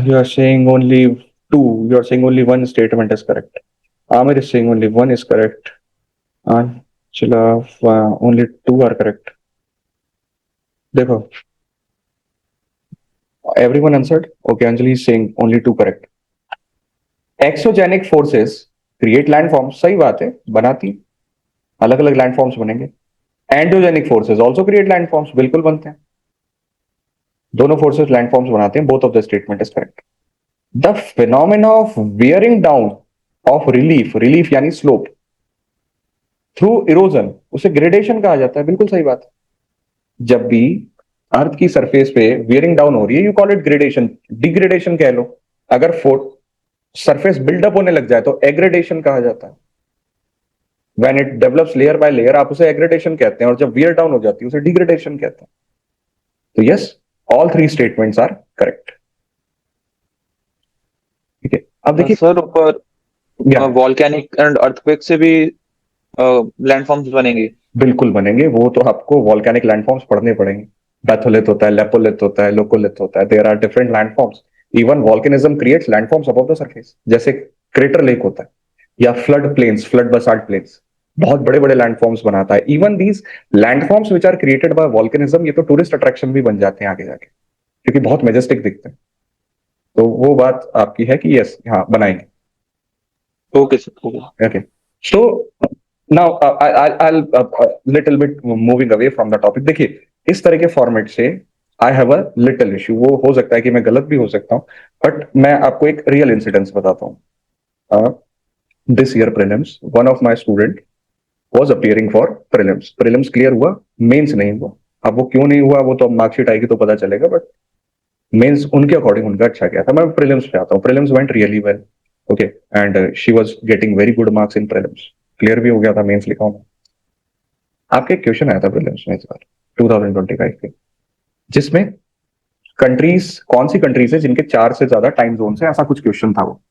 You are saying only two. You are saying only one statement is correct. Amir is saying only one is correct. Chila, only two are correct. देखो, everyone answered. Okay, Anjali is saying only two correct. Exogenic forces create landforms. सही बात है, बनाती अलग अलग landforms बनेंगे. Endogenic forces also create landforms. बिल्कुल बनते हैं. दोनों forces landforms बनाते हैं. Both of the statement is correct. The phenomena of wearing down of relief यानी slope through erosion, उसे gradation कहा जाता है. बिल्कुल सही बात है. जब भी अर्थ की सरफेस पे wearing down हो रही है, you call it gradation. Degradation कह लो. अगर सरफेस बिल्डअप होने लग जाए तो एग्रेडेशन कहा जाता है. When it develops layer by layer, आप उसे एग्रेडेशन कहते हैं, और जब wear down हो जाती है उसे डिग्रेडेशन कहते हैं. तो yes, all three statements are correct. ठीक है, अब देखिए सर ऊपर वॉल्केनिक एंड अर्थक्वेक से भी लैंडफॉर्म्स बनेंगे. बिल्कुल बनेंगे. वो तो आपको वॉल्केनिक लैंडफॉर्म्स पढ़ने पड़ेंगे. बैथोलिथ होता है, लेपोलिथ होता है, लोकोलिथ होता है. There are different landforms. Even volcanism creates landforms above the surface, जैसे क्रेटर लेक होता है या flood plains, flood basalt plains, बहुत बड़े बड़े लैंडफॉर्म्स बनाता है. Even these landforms which are created by volcanism, ये तो टूरिस्ट अट्रैक्शन भी बन जाते हैं आगे जाके, क्योंकि बहुत मेजेस्टिक दिखते हैं. तो वो बात आपकी है कि यस, हाँ बनाएंगे. Okay sir. Okay. So now I'll little bit moving away from the topic. देखिए, इस तरह के फॉर्मेट से I have a little issue. वो हो सकता है कि मैं गलत भी हो सकता हूँ, बट मैं आपको एक रियल इंसिडेंस बताता हूँ. This year prelims, one of my student was appearing for prelims. Prelims clear हुआ, मेंस नहीं हुआ. अब वो क्यों नहीं हुआ, वो तो मार्कशीट आएगी तो पता चलेगा, बट मेंस उनके अकॉर्डिंग उनका अच्छा गया था. मैं प्रीलिम्स पे आता हूँ. Prelims went really well. Okay, and she was getting very good marks in prelims. Clear भी हो गया था, मेंस लिखा हूं. आपके एक क्वेश्चन आया था प्रीलिम्स में इस बार 2025 के, जिसमें कंट्रीज, कौन सी कंट्रीज है जिनके 4 से ज्यादा टाइम जोन है, ऐसा कुछ क्वेश्चन था. वो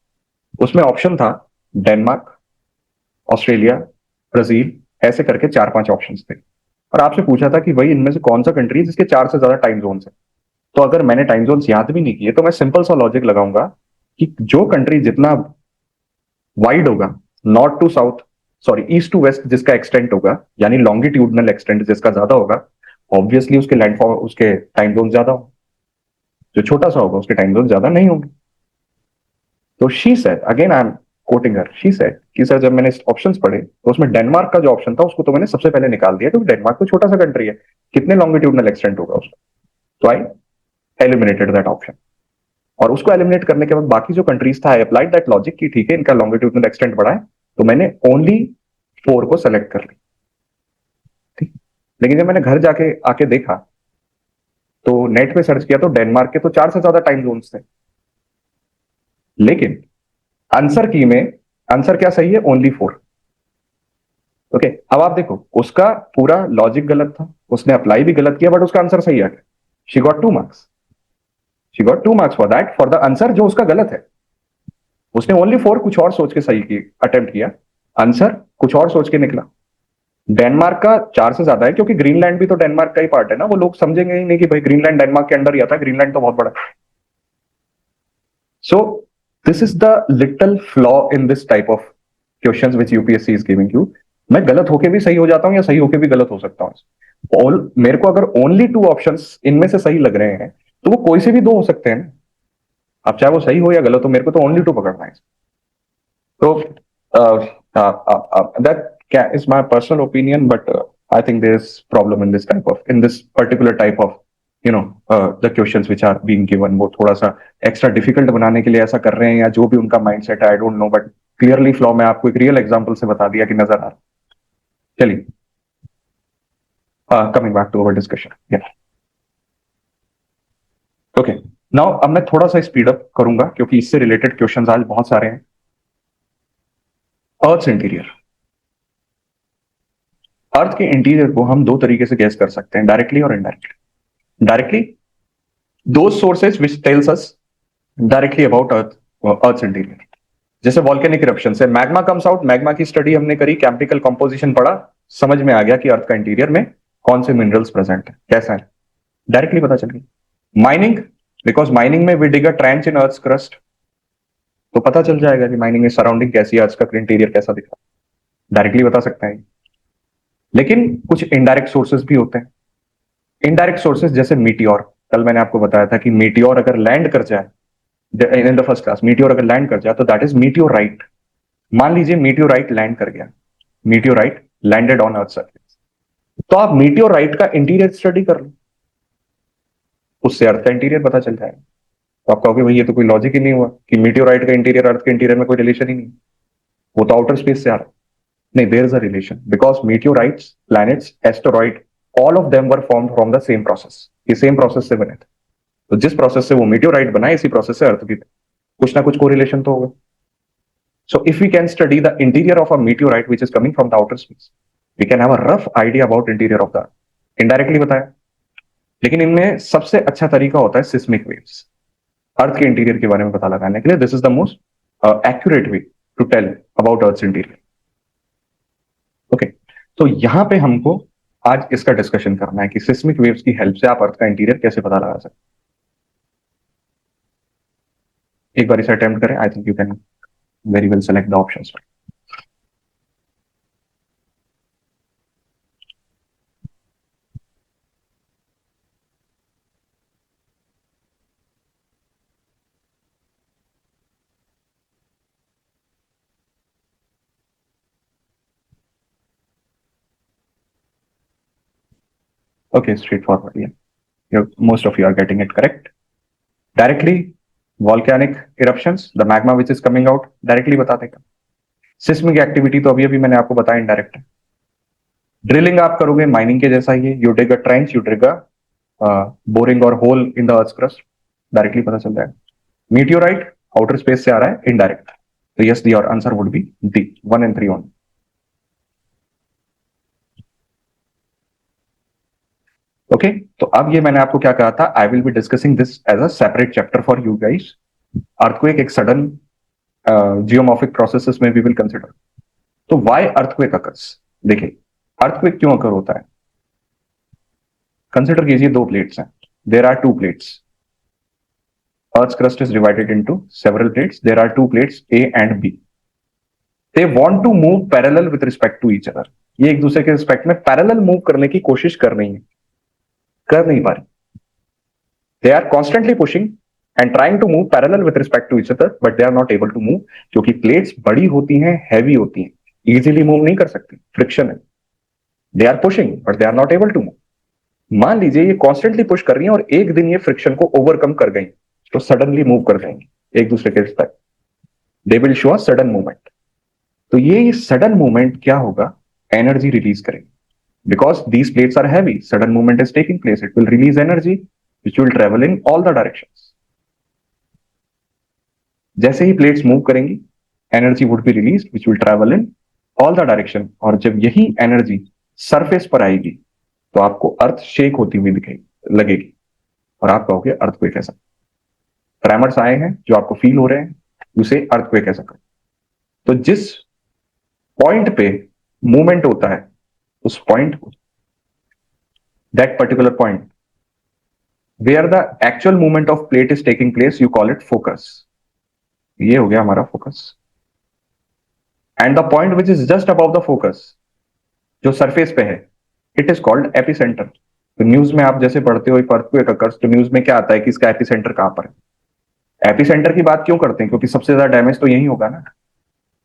उसमें ऑप्शन था डेनमार्क, ऑस्ट्रेलिया, ब्राजील, ऐसे करके 4-5 ऑप्शंस थे. और आपसे पूछा था कि भाई इनमें से कौन सा कंट्री है जिसके 4 से ज्यादा टाइम जोन है. तो अगर मैंने टाइम जोन याद भी नहीं किए तो मैं सिंपल सा लॉजिक लगाऊंगा कि जो कंट्री जितना वाइड होगा, north to south, sorry east to west जिसका एक्सटेंट होगा, यानी लॉन्गिट्यूडनल एक्सटेंट जिसका ज्यादा होगा, ऑब्वियसली उसके लैंडफॉर्म, उसके टाइम जोन ज्यादा होंगे. जो छोटा सा होगा उसके टाइम जोन ज्यादा नहीं होंगे. तो she said, again I am quoting her, she said कि सर जब मैंने ऑप्शंस पढ़े तो उसमें डेनमार्क का जो ऑप्शन था उसको तो मैंने सबसे पहले निकाल दिया, क्योंकि डेनमार्क तो छोटा सा कंट्री है, कितने लॉन्गिट्यूडनल एक्सटेंट होगा उसका. तो आई एलिमिनेटेड दैट ऑप्शन. और उसको एलिमिनेट करने के बाद बाकी जो कंट्रीज था, आई अप्लाइड दैट लॉजिक कि ठीक है इनका लॉन्गिट्यूडनल एक्सटेंट बड़ा है, तो मैंने ओनली 4 को सेलेक्ट कर ली. ठीक. लेकिन जब मैंने घर जाके आके देखा तो नेट पे सर्च किया तो डेनमार्क के तो 4 से ज्यादा टाइम जोन्स थे. लेकिन आंसर की में आंसर क्या सही है, ओनली 4. ओके, अब आप देखो उसका पूरा लॉजिक गलत था, उसने अप्लाई भी गलत किया, बट उसका आंसर सही आ गया. She got 2 marks. She got 2 marks for that, for the answer जो उसका गलत है. उसने ओनली 4 कुछ और सोच के सही की अटेम्प्ट किया, आंसर कुछ और सोच के निकला. डेनमार्क का 4 से ज्यादा है, क्योंकि ग्रीनलैंड भी तो डेनमार्क का ही पार्ट है ना। वो लोग समझेंगे ही नहीं कि भाई ग्रीनलैंड डेनमार्क के अंडर ही आता है, ग्रीनलैंड तो बहुत बड़ा है। So this is the little flaw in this type of questions which UPSC is giving you. मैं गलत होके भी सही हो जाता हूँ या सही होके भी गलत हो सकता हूँ। ऑल मेरे को अगर ओनली 2 ऑप्शंस इनमें से सही लग रहे हैं तो वो कोई से भी 2 हो सकते हैं ना। अब चाहे वो सही हो या गलत हो, मेरे को तो ओनली 2 पकड़ना है। तो that is my personal opinion, but I think there's problem in this particular type of the questions which are being given। वो थोड़ा सा एक्स्ट्रा डिफिकल्ट बनाने के लिए ऐसा कर रहे हैं या जो भी उनका माइंडसेट है, I don't know, but clearly flaw मैं आपको एक रियल एग्जांपल से बता दिया कि नजर आ रहा। चलिए, coming back to our discussion. Okay, now अब मैं थोड़ा सा स्पीड अप करूंगा क्योंकि इससे रिलेटेड क्वेश्चंस आज बहुत सारे हैं। अर्थ इंटीरियर, अर्थ के इंटीरियर को हम 2 तरीके से गैस कर सकते हैं, डायरेक्टली और इनडायरेक्टली। डायरेक्टली, दो sources which tells us directly about earth interior, जैसे वॉल्केनिक इरप्शन से मैग्मा कम्स आउट। मैग्मा की स्टडी हमने करी, केमिकल कंपोजिशन पढ़ा, समझ में आ गया कि अर्थ का इंटीरियर में कौन से मिनरल्स प्रेजेंट है, कैसा है, डायरेक्टली पता चल गया। माइनिंग, बिकॉज माइनिंग में we dig a trench in earth crust, तो पता चल जाएगा कि माइनिंग में सराउंडिंग कैसी है, अर्थ का इंटीरियर कैसा दिख रहा है, डायरेक्टली बता सकते हैं। लेकिन कुछ इनडायरेक्ट सोर्सेस भी होते हैं। इनडायरेक्ट सोर्सेस जैसे मीटियोर, कल मैंने आपको बताया था कि मीटियोर अगर लैंड कर जाए in the first class, meteor अगर लैंड कर जाए तो दैट इज मीटियोराइट। मान लीजिए मीटियोराइट लैंड कर गया, meteorite landed on earth surface, तो आप मीटियोराइट का इंटीरियर स्टडी कर लो, उससे अर्थ का इंटीरियर पता चल जाएगा। तो आप कहोगे भाई ये तो कोई लॉजिक ही नहीं हुआ कि मीटियोराइट का इंटीरियर अर्थ के इंटीरियर में कोई रिलेशन ही नहीं, वो तो आउटर स्पेस से आ रहा है। नहीं, there is a relation, because meteorites, planets, asteroid, all of them were formed from the same process। ये सेम प्रोसेस से बने थे, तो जिस प्रोसेस से वो मीटियोराइट बना इसी प्रोसेस से अर्थ भी बना, कुछ ना कुछ कोरिलेशन तो होगा। So if we can study the interior of a meteorite which is coming from the outer space, we can have a rough idea about interior of the, indirectly बताया। लेकिन इनमें सबसे अच्छा तरीका होता है सिस्मिक वेव्स, अर्थ के इंटीरियर के बारे में पता लगाने के लिए। This is the most accurate way to tell about earth interior. Okay, तो यहां पे हमको आज इसका डिस्कशन करना है कि सिस्मिक वेव्स की हेल्प से आप अर्थ का इंटीरियर कैसे पता लगा सकते हैं। एक बार इसे अटेम्प्ट करें, I think you can very well select the options. Okay, straightforward. Yeah, most of you are getting it correct. Directly, volcanic eruptions, the magma which is coming out, directly बता देगा। Seismic activity तो अभी मैंने आपको बताया indirect है। Drilling आप करोगे mining के जैसा ही है, you dig a trench, you dig a boring or hole in the earth's crust, directly पता चल जाएगा। Meteorite outer space से आ रहा है, indirect। तो yes, your answer would be D, 1 and 3 only। Okay, तो अब ये मैंने आपको क्या कहा था, I will be discussing this as a separate chapter for you guys. Earthquake एक सडन जियोमॉर्फिक प्रोसेसेस में वी विल कंसिडर। तो व्हाई अर्थक्वेक अकर्स, देखिए अर्थक्वेक क्यों अकर होता है। कंसिडर कीजिए 2 प्लेट्स हैं, there are 2 plates, Earth's crust is divided into several plates, there are 2 plates A and B, they want to move parallel with respect to each other। ये एक दूसरे के रिस्पेक्ट में पैरेलल मूव करने की कोशिश कर रही है, कर नहीं पा रही। They are constantly pushing and trying to move parallel with respect to each other, but they are not able to move, क्योंकि प्लेट्स बड़ी होती हैं, हैवी होती हैं, इजीली मूव नहीं कर सकती, फ्रिक्शन है। They are pushing, but they are not able to move। मान लीजिए ये कॉन्स्टेंटली पुश कर रही हैं और एक दिन ये फ्रिक्शन को ओवरकम कर गई, तो सडनली मूव कर जाएंगे एक दूसरे के respect, they will show a sudden movement. तो ये सडन मूवमेंट क्या होगा, एनर्जी रिलीज करेंगे, because these plates are heavy, sudden movement is taking place, it will release energy which will travel in all the directions। जैसे ही प्लेट्स मूव करेंगी, energy would be release which will travel in all the direction, और जब यही एनर्जी सरफेस पर आएगी तो आपको अर्थ शेक होती हुई दिखेगी, लगेगी, और आप कहोगे अर्थक्वेक ऐसा। ट्रेमर्स आए हैं जो आपको फील हो रहे हैं, उसे अर्थक्वेक ऐसा कर। तो जिस पॉइंट पे मूवमेंट होता है उस पॉइंट को, that particular point where the actual movement of plate is taking place, you call it focus. ये हो गया हमारा focus. And the point which is just above the focus, जो सरफेस पे है, इट इज कॉल्ड एपिसेंटर. तो न्यूज में आप जैसे पढ़ते हो अर्थक्वेक अकर्स, तो न्यूज में क्या आता है कि इसका एपिसेंटर कहां पर है. एपिसेंटर की बात क्यों करते हैं? क्योंकि सबसे ज्यादा डैमेज तो यही होगा ना.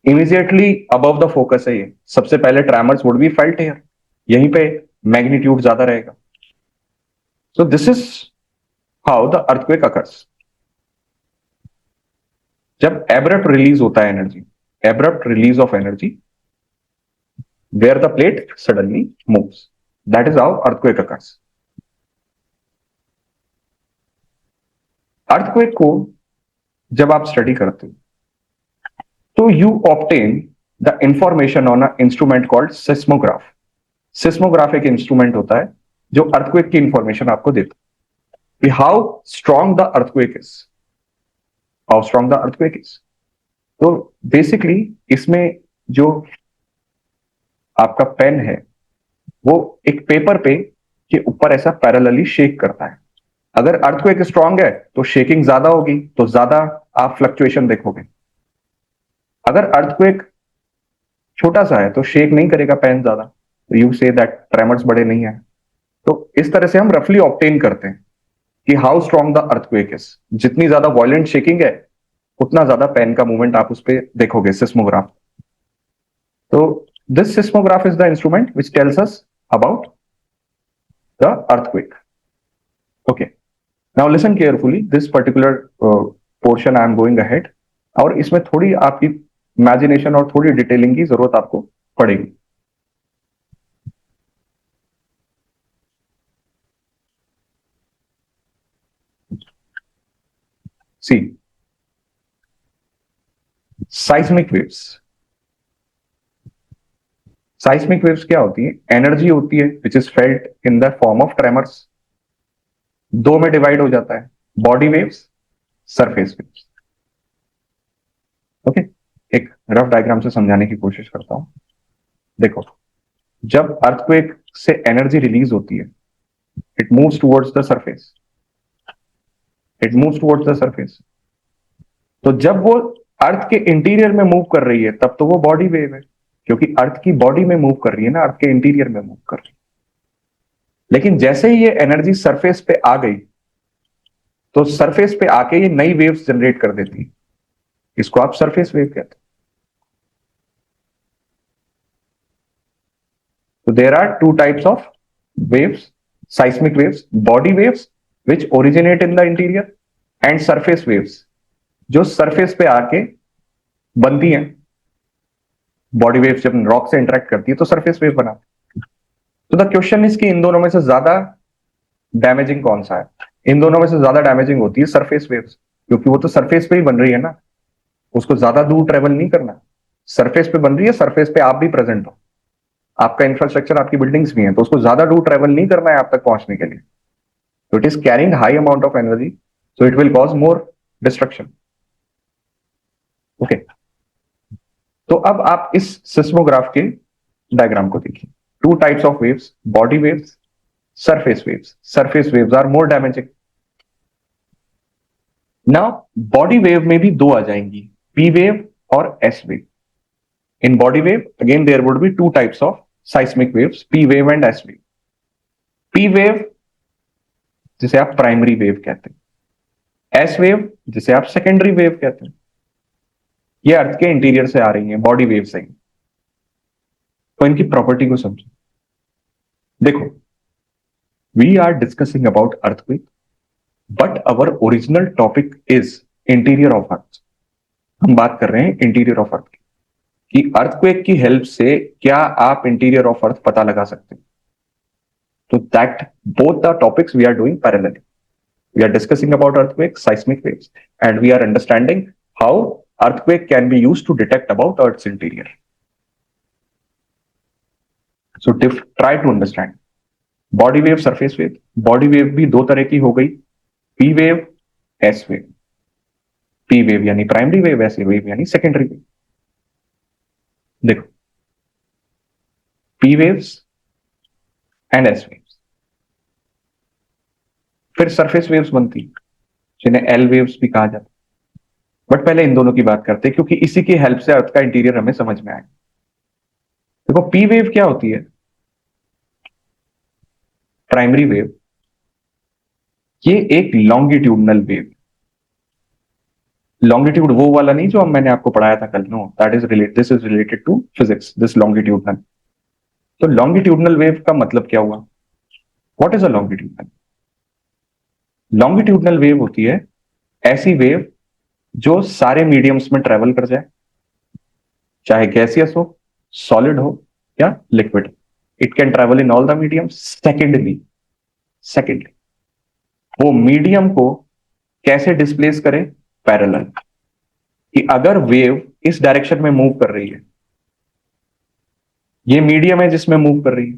इमीडिएटली अबव द फोकस है ये, सबसे पहले ट्रैमर्स वुड बी फेल्ट हियर, यहीं पे मैग्नीट्यूड ज्यादा रहेगा. So this is how the earthquake occurs. जब एब्रप्ट रिलीज होता है energy, abrupt release of energy where the plate suddenly moves, that is how earthquake occurs. earthquake को जब आप स्टडी करते हो तो you obtain the information on a instrument called seismograph. Seismograph एक इंस्ट्रूमेंट होता है जो अर्थक्वेक की इंफॉर्मेशन आपको देता है, how strong the earthquake is, how strong the earthquake is. तो बेसिकली इसमें जो आपका पेन है वो एक पेपर पे के ऊपर ऐसा पैरेलली शेक करता है. अगर अर्थक्वेक स्ट्रांग है तो शेकिंग ज्यादा होगी, तो ज्यादा आप फ्लक्चुएशन देखोगे. अगर अर्थक्वेक छोटा सा है तो शेक नहीं करेगा पेन ज्यादा, यू से दैट ट्रेमर्स बड़े नहीं है. तो इस तरह से हम रफली ऑब्टेन करते हैं कि how strong the earthquake is. जितनी ज्यादा वॉयलेंट शेकिंग है उतना ज्यादा पेन का मूवमेंट आप उस पर देखोगे, सिस्मोग्राफ. तो this seismograph is the instrument which tells us about the earthquake. Okay, now listen carefully, this particular portion I am going ahead, और इसमें थोड़ी आपकी इमेजिनेशन और थोड़ी डिटेलिंग की जरूरत आपको पड़ेगी. See, seismic waves. साइस्मिक वेव्स क्या होती है? एनर्जी होती है which is felt in the form of tremors. दो में डिवाइड हो जाता है, body waves, surface waves. Okay, एक रफ डायग्राम से समझाने की कोशिश करता हूं. देखो, जब अर्थक्वेक से एनर्जी रिलीज होती है, it moves towards the surface, it moves towards the surface. तो जब वो अर्थ के इंटीरियर में मूव कर रही है तब तो वो बॉडी वेव है, क्योंकि अर्थ की बॉडी में मूव कर रही है ना, अर्थ के इंटीरियर में मूव कर रही है. लेकिन जैसे ही ये एनर्जी सरफेस पे आ गई तो सरफेस पे आके ये नई वेव्स जनरेट कर देती है. इसको आप सरफेस वेव कहते हैं. तो there are two types of waves, seismic waves, body waves which originate in the interior, and surface waves जो सरफेस पे आके बनती हैं. बॉडी वेव जब रॉक से इंटरेक्ट करती है तो सरफेस वेव बना. तो द क्वेश्चन इज कि इन दोनों में से ज्यादा डैमेजिंग कौन सा है? इन दोनों में से ज्यादा डैमेजिंग होती है सरफेस वेव्स, क्योंकि वो तो सरफेस पे ही बन रही है ना, उसको ज्यादा दूर ट्रेवल नहीं करना. सरफेस पे बन रही है, सरफेस पे आप भी प्रेजेंट हो, आपका इंफ्रास्ट्रक्चर, आपकी बिल्डिंग्स भी हैं, तो उसको ज्यादा दूर ट्रेवल नहीं करना है आप तक पहुंचने के लिए. तो it is carrying high amount of energy, so it will cause more destruction. Okay, तो अब आप इस सिस्मोग्राफ के डायग्राम को देखिए. Two types of waves, body waves, surface waves. Surface waves are more damaging. Now body wave में भी दो आ जाएंगी, पी वेव और S wave. In body wave again there would be two types of seismic waves, P wave and S wave. P wave जिसे आप प्राइमरी वेव कहते हैं, S wave जिसे आप सेकेंडरी वेव कहते हैं. ये अर्थ के इंटीरियर से आ रही हैं, बॉडी वेव से. तो इनकी प्रॉपर्टी को समझो. देखो, we are discussing about earthquake, but our original topic is interior of earth. हम बात कर रहे हैं इंटीरियर ऑफ अर्थ कि अर्थक्वेक की हेल्प से क्या आप इंटीरियर ऑफ अर्थ पता लगा सकते हैं. तो that both the topics we are doing parallelly. We are discussing about earthquake, seismic waves, and we are understanding how earthquake can be used to detect about Earth's interior. So try to understand. Body wave, surface wave. Body wave भी दो तरह की हो गई, P wave, S wave. P wave यानी प्राइमरी वेव, S wave यानी सेकेंडरी वेव. देखो, P waves and S waves. फिर सरफेस वेव्स बनती हैं जिन्हें एल वेव्स भी कहा जाता है। बट पहले इन दोनों की बात करते हैं क्योंकि इसी की हेल्प से अर्थ का इंटीरियर हमें समझ में आएगा। देखो पी वेव क्या होती है, प्राइमरी वेव, ये एक लॉन्गिट्यूडनल वेव। लॉन्गिट्यूड वो वाला नहीं जो मैंने आपको पढ़ाया था कल, no, that is related, this is related to physics, this longitudinal. तो लॉन्गिट्यूडनल वेव का मतलब क्या हुआ? What is a longitudinal? Longitudinal wave होती है ऐसी वेव जो सारे मीडियम्स में ट्रेवल कर जाए, चाहे गैसियस हो, सॉलिड हो या liquid. It can travel in all the mediums. Secondly वो मीडियम को कैसे डिस्प्लेस करे? पैरेलल। कि अगर वेव इस डायरेक्शन में मूव कर रही है, ये मीडियम है जिसमें मूव कर रही है,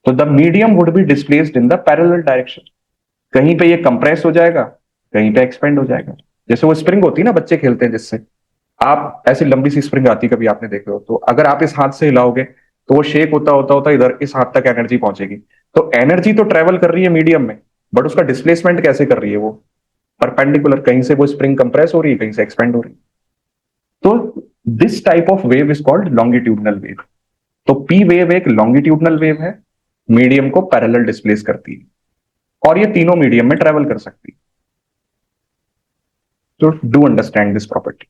तो the medium would be displaced in the parallel direction. कहीं पे ये कंप्रेस हो जाएगा, कहीं पे एक्सपेंड हो जाएगा। जैसे वो स्प्रिंग होती है ना, बच्चे खेलते हैं जिससे, आप ऐसी लंबी सी स्प्रिंग आती, कभी आपने देखे हो तो, अगर आप इस हाथ से हिलाओगे तो वो शेक होता होता होता इधर इस हाथ तक एनर्जी पहुंचेगी। तो एनर्जी तो ट्रेवल कर रही है मीडियम में, बट उसका डिस्प्लेसमेंट कैसे कर रही है? वो परपेंडिकुलर, कहीं से वो स्प्रिंग कंप्रेस हो रही है, कहीं से एक्सपेंड हो रही है। तो this type of wave is called longitudinal wave. तो पी वेव एक लॉन्गिट्यूडनल वेव है, मीडियम को पैरेलल डिस्प्लेस करती है, और ये तीनों मीडियम में ट्रेवल कर सकती है। तो do understand this property,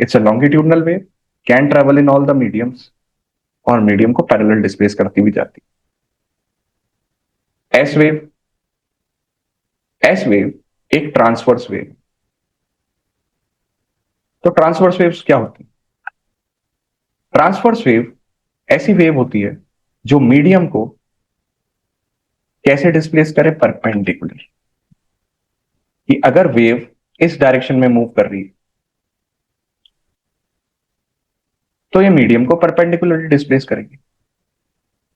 it's a longitudinal wave, can travel in all the mediums, और मीडियम को पैरेलल डिस्प्लेस करती हुई जाती है। एस वेव, एस वेव एक ट्रांसवर्स वेव। तो ट्रांसवर्स वेव्स क्या होती है? ट्रांसवर्स वेव ऐसी वेव होती है जो मीडियम को कैसे डिस्प्लेस करे? परपेंडिकुलर। कि अगर वेव इस डायरेक्शन में मूव कर रही है तो ये मीडियम को परपेंडिकुलरली डिस्प्लेस करेगी।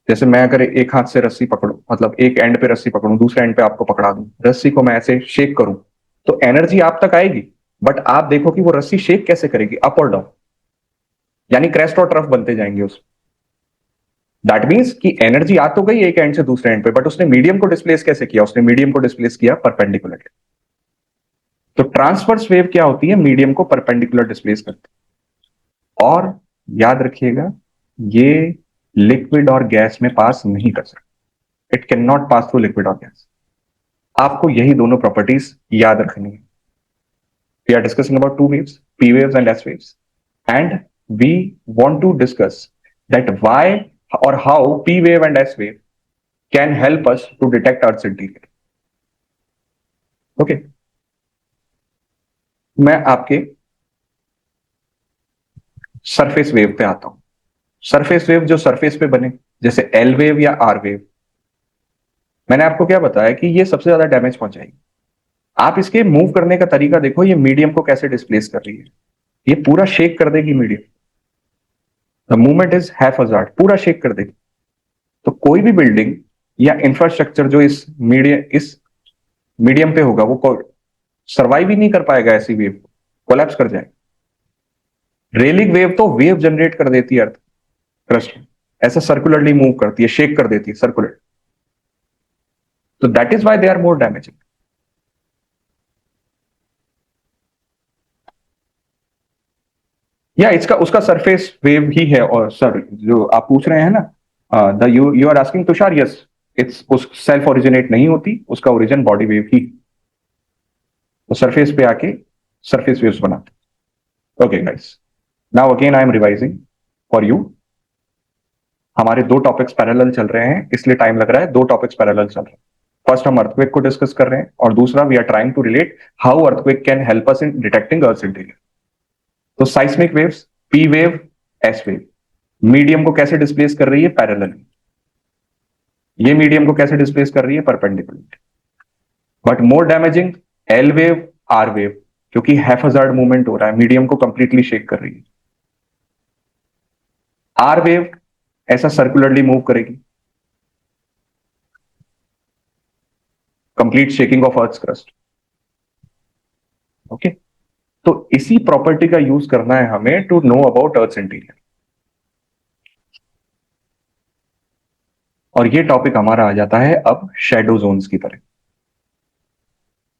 जैसे मैं अगर एक हाथ से रस्सी पकड़ूं, मतलब एक एंड पे रस्सी पकड़ूं, दूसरे एंड पे आपको पकड़ा दूं, रस्सी को मैं ऐसे शेक करूं, तो एनर्जी आप तक आएगी, बट आप देखो कि वो रस्सी शेक कैसे करेगी? अप और डाउन, यानी क्रेस्ट और ट्रफ बनते जाएंगे उस। दैट मीन्स कि एनर्जी आ तो गई एक एंड से दूसरे एंड पे, बट उसने मीडियम को डिस्प्लेस कैसे किया? उसने मीडियम को डिस्प्लेस किया परपेंडिकुलरली। तो ट्रांसवर्स वेव क्या होती है? मीडियम को परपेंडिकुलर डिस्प्लेस करती है। और याद रखिएगा, ये लिक्विड और गैस में पास नहीं कर सकता। It can not pass through liquid और गैस। आपको यही दोनों प्रॉपर्टीज याद रखनी है। We are discussing about two waves, P waves and S waves, and we want to discuss that why और how P wave and S wave can help us to detect earth's interior. Okay, मैं आपके सरफेस वेव पे आता हूं। सरफेस वेव जो सरफेस पे बने, जैसे एल वेव या आर वेव, मैंने आपको क्या बताया कि ये सबसे ज्यादा डैमेज पहुंचाएगी। आप इसके मूव करने का तरीका देखो, ये मीडियम को कैसे डिस्प्लेस कर रही है। ये पूरा शेक कर देगी मीडियम। द मूवमेंट इज हैफहजार्ड, पूरा शेक कर देगी। तो कोई भी बिल्डिंग या इंफ्रास्ट्रक्चर जो इस मीडियम पे होगा, वो सर्वाइव ही नहीं कर पाएगा ऐसी वेव को, कोलैप्स कर जाएगा। रेलिंग वेव तो वेव जनरेट कर देती है अर्थ क्रस्ट में, ऐसा सर्कुलरली मूव करती है, शेक कर देती है सर्कुलर। तो that is why they are more damaging. या इसका उसका सरफेस वेव ही है। और सर जो आप पूछ रहे हैं ना, the you are asking Tushar, yes, it's उस सेल्फ ओरिजिनेट नहीं होती, उसका ओरिजिन बॉडी वेव ही, तो सरफेस पे आके सरफेस वेव्स बनाते। Okay guys, now again I am revising for you. हमारे दो टॉपिक्स पैरेलल चल रहे हैं, इसलिए टाइम लग रहा है। दो टॉपिक्स पैरेलल चल रहे हैं। फर्स्ट हम अर्थक्वेक को डिस्कस कर रहे हैं, और दूसरा we are trying to relate how earthquake can help us in detecting earth's interior. तो seismic waves, P wave, S wave, medium को कैसे डिस्प्लेस कर रही है? पैरेलली। ये मीडियम को कैसे डिस्प्लेस कर रही है? Perpendicular. But more damaging L wave, R wave, क्योंकि हैफहजार्ड मूवमेंट हो रहा है, मीडियम को कंप्लीटली शेक कर रही है। आर वेव ऐसा सर्कुलरली मूव करेगी, complete shaking of earth's crust. Okay, तो इसी प्रॉपर्टी का यूज करना है हमें to know about earth's interior. और ये टॉपिक हमारा आ जाता है अब शैडो जोन्स की तरह।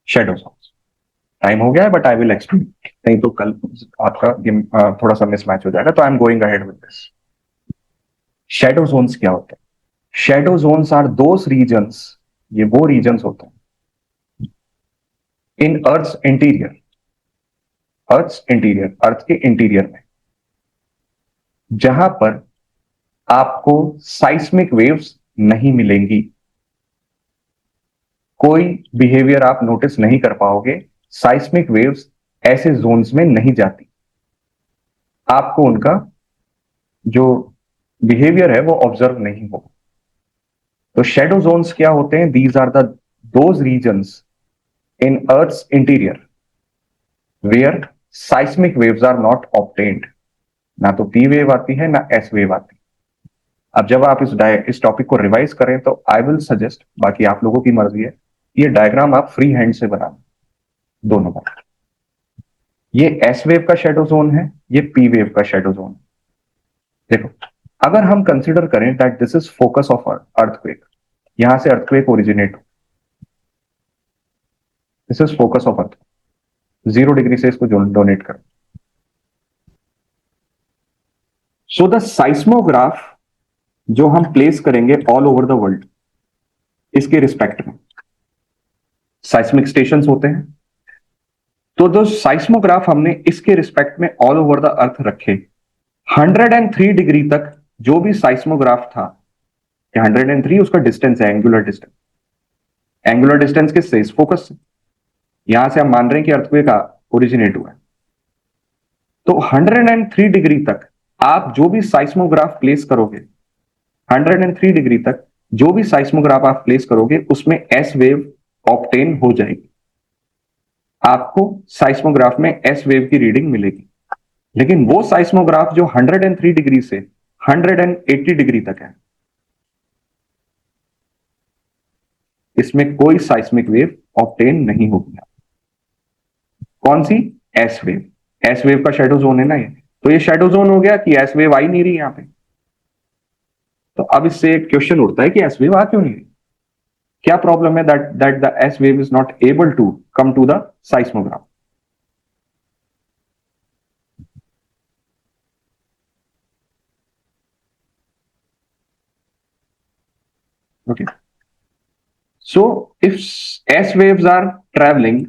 शैडो जोन्स टाइम हो गया है, बट आई विल एक्सप्लेन, नहीं तो कल आपका गेम थोड़ा सा मिसमैच हो जाएगा, तो I am going ahead with this. Shadow zones क्या होते हैं? Shadow zones are those regions, ये वो रीजन्स होते हैं इन अर्थ इंटीरियर, अर्थ के इंटीरियर में, जहां पर आपको साइस्मिक वेव्स नहीं मिलेंगी, कोई बिहेवियर आप नोटिस नहीं कर पाओगे, साइस्मिक वेव्स ऐसे जोन्स में नहीं जाती, आपको उनका जो बिहेवियर है वो ऑब्जर्व नहीं होगा। तो शैडो जोन्स क्या होते हैं? These are the those regions in earth interior where seismic waves are not obtained. ना तो पी वेव आती है ना एस वेव आती है। अब जब आप इस टॉपिक को रिवाइज करें तो आई विल सजेस्ट, बाकी आप लोगों की मर्जी है, ये डायग्राम आप फ्री हैंड से बनाना, दो नंबर। ये एस वेव का शैडो जोन है, ये पी वेव का शैडो जोन है। देखो, अगर हम कंसिडर करें that this is focus of earthquake, यहां से अर्थक्वेक ओरिजिनेट हो, this is focus of earth, 0 degree से इसको डोनेट करें। सो द साइस्मोग्राफ जो हम प्लेस करेंगे ऑल ओवर द वर्ल्ड, इसके रिस्पेक्ट में साइस्मिक स्टेशंस होते हैं, तो जो साइस्मोग्राफ हमने इसके रिस्पेक्ट में ऑल ओवर द अर्थ रखे, 103 डिग्री तक जो भी साइस्मोग्राफ था, 103 उसका डिस्टेंस है, एंगुलर डिस्टेंस। एंगुलर डिस्टेंस किससे? इस फोकस से। यहां से हम मान रहे हैं कि अर्थक्वेक का ओरिजिनेट हुआ है। तो 103 डिग्री तक आप जो भी साइस्मोग्राफ प्लेस करोगे, 103 डिग्री तक जो भी साइस्मोग्राफ आप प्लेस करोगे, उसमें एस वेव ऑब्टेन हो जाएगी, आपको साइस्मोग्राफ में एस वेव की रीडिंग मिलेगी। लेकिन वो साइस्मोग्राफ जो 103 डिग्री से 180 डिग्री तक है, इसमें कोई साइस्मिक वेव ऑब्टेन नहीं होगी। कौन सी? S wave. एस वेव का शैडो जोन है ना ये, तो ये शैडो जोन हो गया कि एस वेव आ ही नहीं रही यहां पे। तो अब इससे एक क्वेश्चन उठता है कि एस वेव आ क्यों नहीं रही? क्या प्रॉब्लम है that the S wave is not able to come to the seismograph? okay, so if S waves are traveling,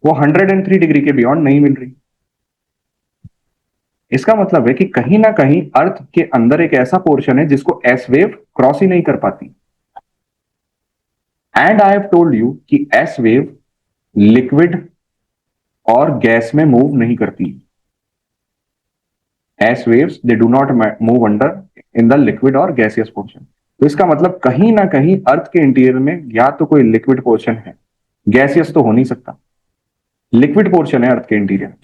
वो 103 डिग्री के बियॉन्ड नहीं मिल रही, इसका मतलब है कि कहीं ना कहीं अर्थ के अंदर एक ऐसा पोर्शन है जिसको एस वेव क्रॉस ही नहीं कर पाती। And I have told you कि एस वेव लिक्विड और गैस में मूव नहीं करती। S waves they do not move under in the liquid और गैसियस पोर्शन। तो इसका मतलब कहीं ना कहीं अर्थ के इंटीरियर में या तो कोई लिक्विड पोर्शन है, गैसियस तो हो नहीं सकता, लिक्विड पोर्शन है अर्थ के इंटीरियर।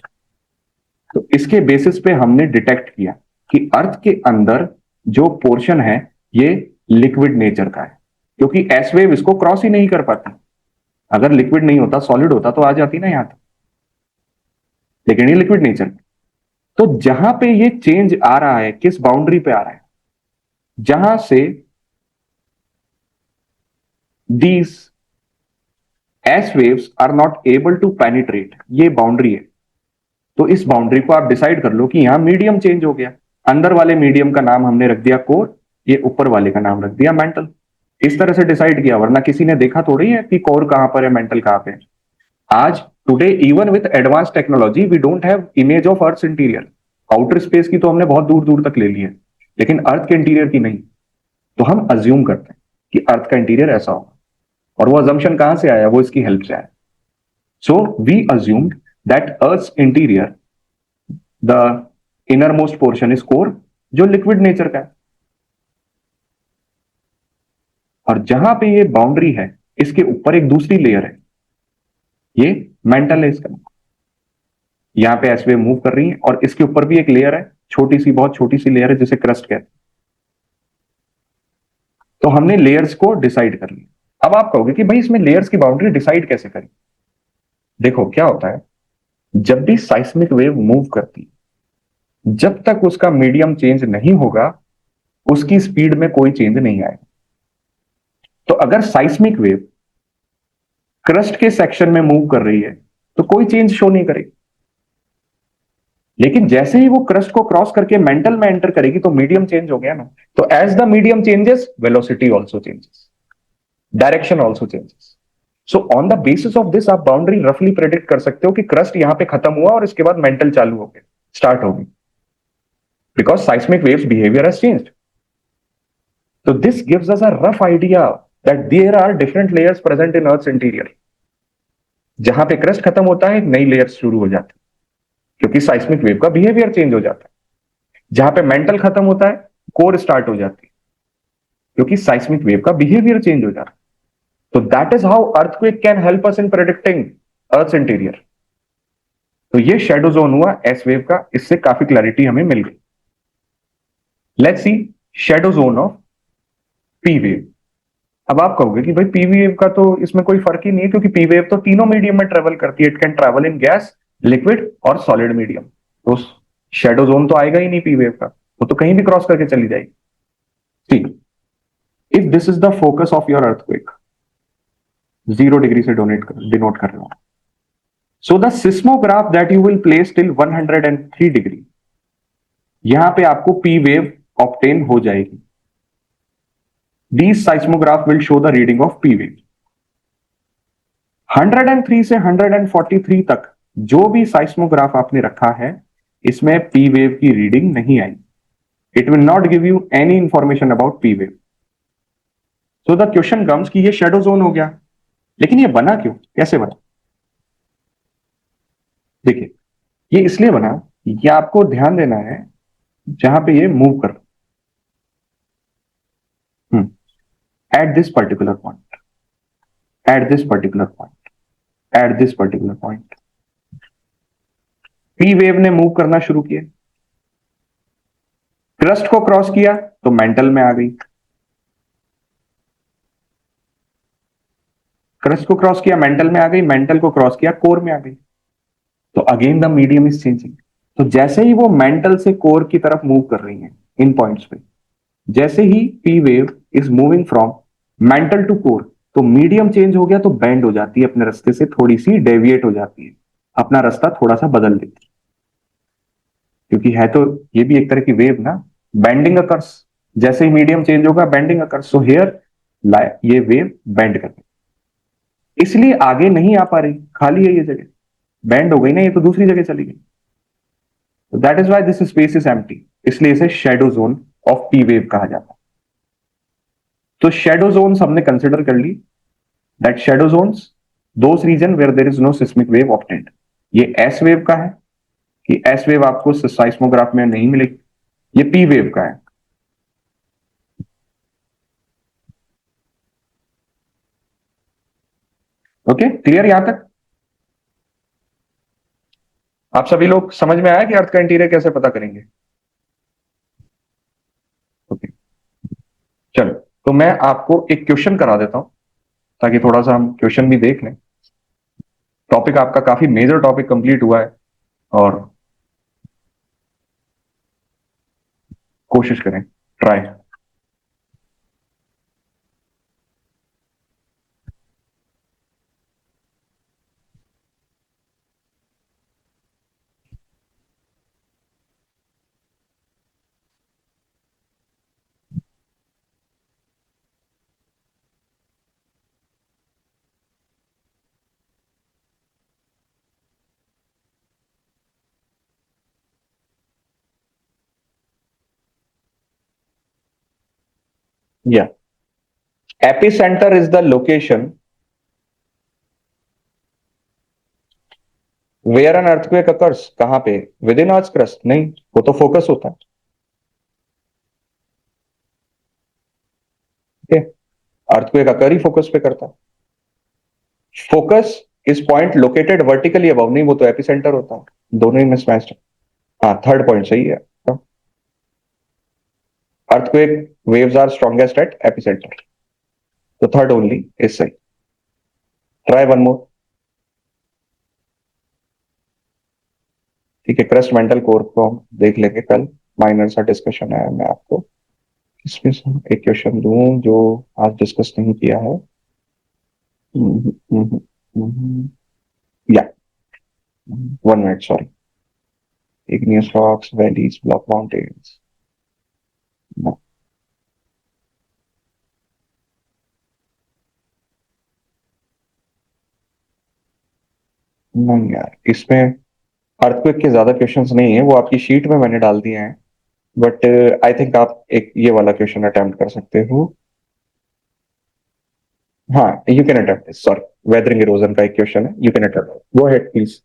तो इसके बेसिस पे हमने डिटेक्ट किया कि अर्थ के अंदर जो पोर्शन है ये लिक्विड नेचर का है, क्योंकि एस वेव इसको क्रॉस ही नहीं कर पाती। अगर लिक्विड नहीं होता, सॉलिड होता, तो आ जाती ना यहां तक, लेकिन ये लिक्विड नेचर। तो जहां पे ये चेंज आ रहा है, किस बाउंड्री पे आ रहा है? जहां से these S waves are not able to penetrate, ये बाउंड्री है। तो इस बाउंड्री को आप डिसाइड कर लो कि यहां मीडियम चेंज हो गया। अंदर वाले मीडियम का नाम हमने रख दिया कोर, ये ऊपर वाले का नाम रख दिया मेंटल। इस तरह से डिसाइड किया, वरना किसी ने देखा थोड़ी है कि कोर कहां पर है, मेंटल कहां पे है। आज today even with advance technology we don't have image of earth interior. Outer space की तो हमने बहुत दूर दूर तक ले ली है, लेकिन अर्थ के इंटीरियर की नहीं। तो हम अज्यूम करते हैं कि अर्थ का इंटीरियर ऐसा होगा, और वो अजम्पशन कहां से आया? वो इसकी हेल्प से आया। So we assumed that earth interior the inner most portion is core, जो लिक्विड नेचर का है। और जहां पे ये बाउंड्री है, इसके ऊपर एक दूसरी लेयर है, ये मेंटल है इसका। यहां पे एस वेव मूव कर रही है, और इसके ऊपर भी एक लेयर है, छोटी सी, बहुत छोटी सी लेयर है, जिसे क्रस्ट कहते हैं। तो हमने लेयर्स को डिसाइड कर लिया। अब आप कहोगे कि भाई इसमें लेयर्स की बाउंड्री डिसाइड कैसे करें? देखो क्या होता है, जब भी साइस्मिक वेव मूव करती, जब तक उसका मीडियम चेंज नहीं होगा, उसकी स्पीड में कोई चेंज नहीं आएगा। तो अगर साइस्मिक वेव क्रस्ट के सेक्शन में मूव कर रही है तो कोई चेंज शो नहीं करेगी, लेकिन जैसे ही वो क्रस्ट को क्रॉस करके मेंटल में एंटर करेगी तो मीडियम चेंज हो गया ना। तो as the medium changes, velocity also changes, direction also changes. So on the basis of this आप बाउंड्री रफली प्रेडिक्ट कर सकते हो कि क्रस्ट यहां पे खत्म हुआ और इसके बाद मेंटल चालू हो गया, स्टार्ट होगी, because साइस्मिक waves behaviour has changed. So this gives us a rough idea that there are different layers present in Earth's interior. जहां पे क्रस्ट खत्म होता है एक नई लेयर शुरू हो जाती है, क्योंकि साइस्मिक वेव का बिहेवियर चेंज हो जाता है। जहां पे मेंटल खत्म होता है कोर स्टार्ट हो जाती है, क्योंकि साइस्मिक वेव का बिहेवियर चेंज हो जाता है। तो that is how earthquake can help us in predicting earth's interior. तो ये शेडो जोन हुआ एस वेव का, इससे काफी क्लैरिटी हमें मिल गई। Let's see shadow zone of P wave. अब आप कहोगे कि भाई पी वेव का तो इसमें कोई फर्क ही नहीं है, क्योंकि पी वेव तो तीनों मीडियम में ट्रेवल करती है। It can travel in gas, liquid और सॉलिड मीडियम। तो शेडो जोन तो आएगा ही नहीं पी वेव का, वो तो कहीं भी क्रॉस करके चली जाएगी। ठीक, if this is the focus of your earthquake, 0 degree से डिनोट कर रहे हो, so the seismograph that you will place till 103 degree, यहां पे आपको पी वेव ऑब्टेन हो जाएगी। These seismograph will show the reading of P wave. 103 से 143 तक जो भी seismograph आपने रखा है, इसमें P wave की रीडिंग नहीं आई। It will not give you any information about P wave. So the question comes कि ये shadow zone हो गया, लेकिन ये बना क्यों, कैसे बना? देखिए, ये इसलिए बना, ये आपको ध्यान देना है जहां पे ये मूव कर at this particular point, at this particular point, at this particular point, P wave ने मूव करना शुरू किया, क्रस्ट को क्रॉस किया तो मेंटल में आ गई, क्रस्ट को क्रॉस किया मेंटल में आ गई, मेंटल को क्रॉस किया कोर में आ गई। तो again the medium is changing. तो जैसे ही वो मेंटल से कोर की तरफ मूव कर रही है इन पॉइंट्स पे, जैसे ही P wave is moving from mantle to core, तो मीडियम चेंज हो गया, तो बेंड हो जाती है अपने रास्ते से, थोड़ी सी डेविएट हो जाती है, अपना रास्ता थोड़ा सा बदल देती है, क्योंकि है तो ये भी एक तरह की वेव ना, बेंडिंग अकर्स। जैसे ही मीडियम चेंज होगा बेंडिंग अकर्स। सो हियर ये वेव बेंड कर रही, इसलिए आगे नहीं आ पा रही, खाली है ये जगह, बेंड हो गई ना, ये तो दूसरी जगह चली गई। That is why this space is empty, इसलिए इसे shadow zone of P wave कहा जाता है। तो शेडो जोन्स हमने कंसिडर कर ली, that shadow zones, those region where there is no seismic wave obtained. ये एस वेव का है कि एस वेव आपको साइस्मोग्राफ में नहीं मिलेगी, ये पी वेव का है। ओके, क्लियर यहां तक? आप सभी लोग समझ में आया कि अर्थ का इंटीरियर कैसे पता करेंगे? ओके, चलो, तो मैं आपको एक क्वेश्चन करा देता हूं ताकि थोड़ा सा हम क्वेश्चन भी देख लें। टॉपिक आपका काफी मेजर टॉपिक कंप्लीट हुआ है और कोशिश करें, try. Yeah. Epicenter is the location where an earthquake occurs. कहां पे? Within Earth's crust? नहीं, वो तो फोकस होता है। अर्थक्वेक अकर ही फोकस पे करता है। Focus is point located vertically above, नहीं वो तो एपिसेंटर होता है। दोनों ही मिसमैच्ड है। हाँ, थर्ड पॉइंट सही है। Earthquake waves are strongest at epicentre, तो थर्ड ओनली इज सही। Try one more. ठीक है, क्रस्ट मेंटल कोर को हम देख लेंगे कल, माइनर सा डिस्कशन है मैं आपको इसमें से एक क्वेश्चन दूं जो आज डिस्कस नहीं किया है। या 1 minute, sorry. igneous rocks, valleys, block mountains. No. नहीं यार, इसमें अर्थक्वेक के ज्यादा क्वेश्चंस नहीं है, वो आपकी शीट में मैंने डाल दिए हैं। बट आई थिंक आप एक ये वाला क्वेश्चन अटेम्प्ट कर सकते हो। हाँ, you can attempt this, sorry. Weathering erosion का एक क्वेश्चन है, you can attempt, go ahead please.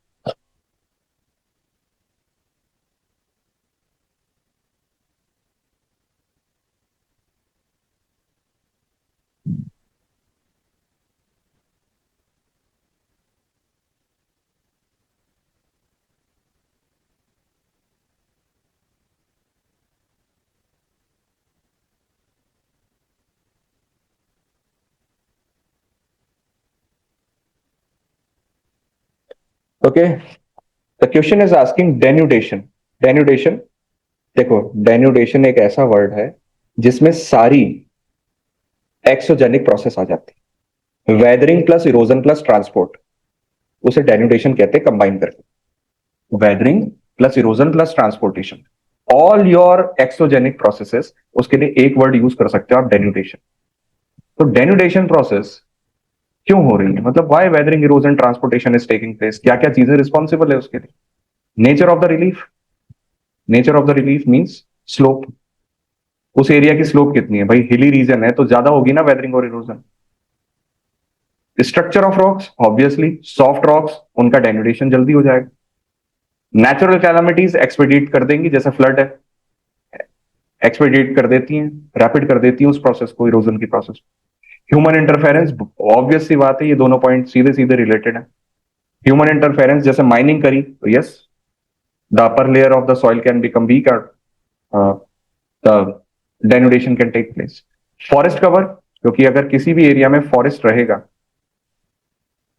Okay, the question is asking denudation. Denudation, देखो, डेन्यूडेशन एक ऐसा वर्ड है जिसमें सारी एक्सोजेनिक प्रोसेस आ जाती है, weathering plus erosion plus transport, उसे डेन्यूडेशन कहते हैं कंबाइन करके। Weathering plus erosion plus transportation, all your exogenic processes, उसके लिए एक वर्ड यूज कर सकते हो आप, डेन्यूडेशन। तो डेन्यूडेशन प्रोसेस क्यों हो रही है, मतलब why weathering erosion transportation is taking place, क्या क्या चीजें रिस्पॉन्सिबल है उसके लिए। Nature of the relief, nature of the relief means slope, उस एरिया की स्लोप कितनी है भाई, हिली रीजन है तो ज्यादा होगी ना वेदरिंग और erosion. Structure of rocks, obviously soft rocks, उनका डेन्यूडेशन जल्दी हो जाएगा। नेचुरल कैलामिटीज एक्सपीडिएट कर देंगी, जैसे फ्लड है, एक्सपीडिएट कर देती हैं, रैपिड कर देती हैं उस प्रोसेस को, इरोजन की प्रोसेस। ह्यूमन इंटरफेरेंस, ऑब्वियस सी बात है, ये दोनों पॉइंट सीधे सीधे रिलेटेड है। ह्यूमन इंटरफेरेंस, जैसे माइनिंग करी तो yes, the upper layer of the soil can become weak और the denudation can take place. Forest cover, क्योंकि अगर किसी भी एरिया में फॉरेस्ट रहेगा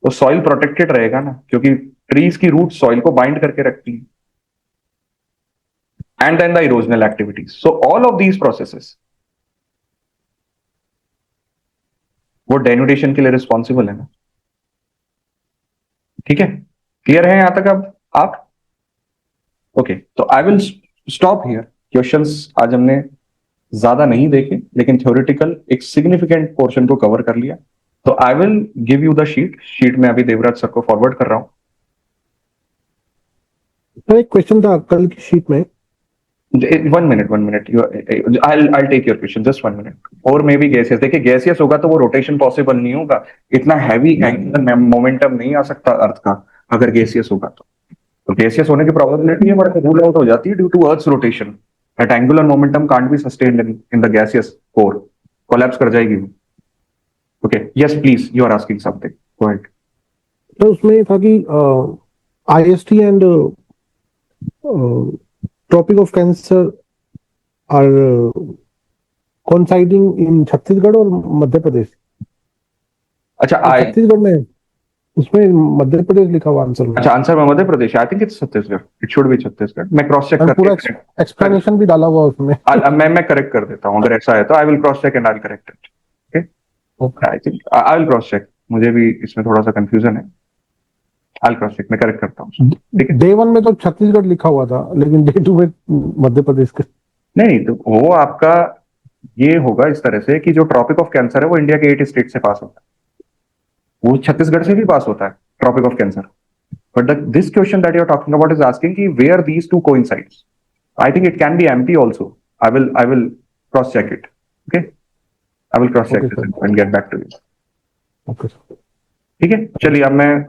तो सॉइल प्रोटेक्टेड रहेगा ना, क्योंकि ट्रीज की रूट सॉइल को बाइंड करके रखती है। And then the erosional activities, so all of these processes वो डेन्यूडेशन के लिए रिस्पॉन्सिबल है ना। ठीक है, क्लियर है यहां तक अब आप? ओके, तो I will stop here. Questions आज हमने ज्यादा नहीं देखे, लेकिन थ्योरेटिकल एक सिग्निफिकेंट पोर्शन को कवर कर लिया। तो I will give you the sheet में अभी देवराज सर को फॉरवर्ड कर रहा हूं। तो एक क्वेश्चन था कल की शीट में। 1 minute, I'll take your question, just 1 minute। और मे भी गैसियस, देखिए गैसियस होगा तो वो रोटेशन पॉसिबल नहीं होगा, इतना हैवी एंगुलर मोमेंटम नहीं आ सकता अर्थ का अगर गैसियस होगा तो गैसियस होने की प्रोबेबिलिटी है बट रूल आउट हो जाती है due to earth's rotation. That angular momentum can't be sustained in the gaseous core, collapse कर जाएगी वो। Okay, yes please, you are asking something, go ahead. तो उसमें ये था कि IST and tropic of cancer are coinciding in Chhattisgarh और मध्य प्रदेश। अच्छा, छत्तीसगढ़ में, उसमें मध्य प्रदेश लिखा हुआ आंसर में। अच्छा, आंसर में Madhya Pradesh, I think it's Chhattisgarh, it should be Chhattisgarh. मैं क्रॉस चेक पूरा करके एक्सप्लेनेशन भी डाला हुआ उसमें। मैं करेक्ट कर देता हूँ अगर ऐसा है तो। I will cross check and I will correct it. Okay, I think I will cross check, मुझे भी इसमें थोड़ा सा कंफ्यूजन है। आई विल क्रॉस चेक, मैं करेक्ट करता हूँ। ठीक है, डे 1 में तो छत्तीसगढ़ लिखा हुआ था, लेकिन डे 2 में मध्य प्रदेश का। नहीं तो वो आपका ये होगा इस तरह से कि जो ट्रॉपिक ऑफ कैंसर है वो इंडिया के 8 स्टेट से पास होता है, वो छत्तीसगढ़ से भी पास होता है tropic of cancer. But this question that you are talking about is asking कि where these two coincides. I think it can be empty also. I will cross check it. Okay, I will cross check Okay, this and get back to you. Okay. ठीक है, चलिए अब मैं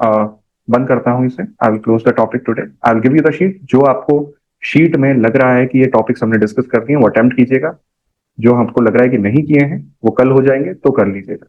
बंद करता हूं इसे। I will close the topic today. I will give you the sheet. जो आपको शीट में लग रहा है कि ये टॉपिक्स हमने डिस्कस कर दिए वो अटेम्प्ट कीजिएगा, जो हमको लग रहा है कि नहीं किए हैं वो कल हो जाएंगे तो कर लीजिएगा।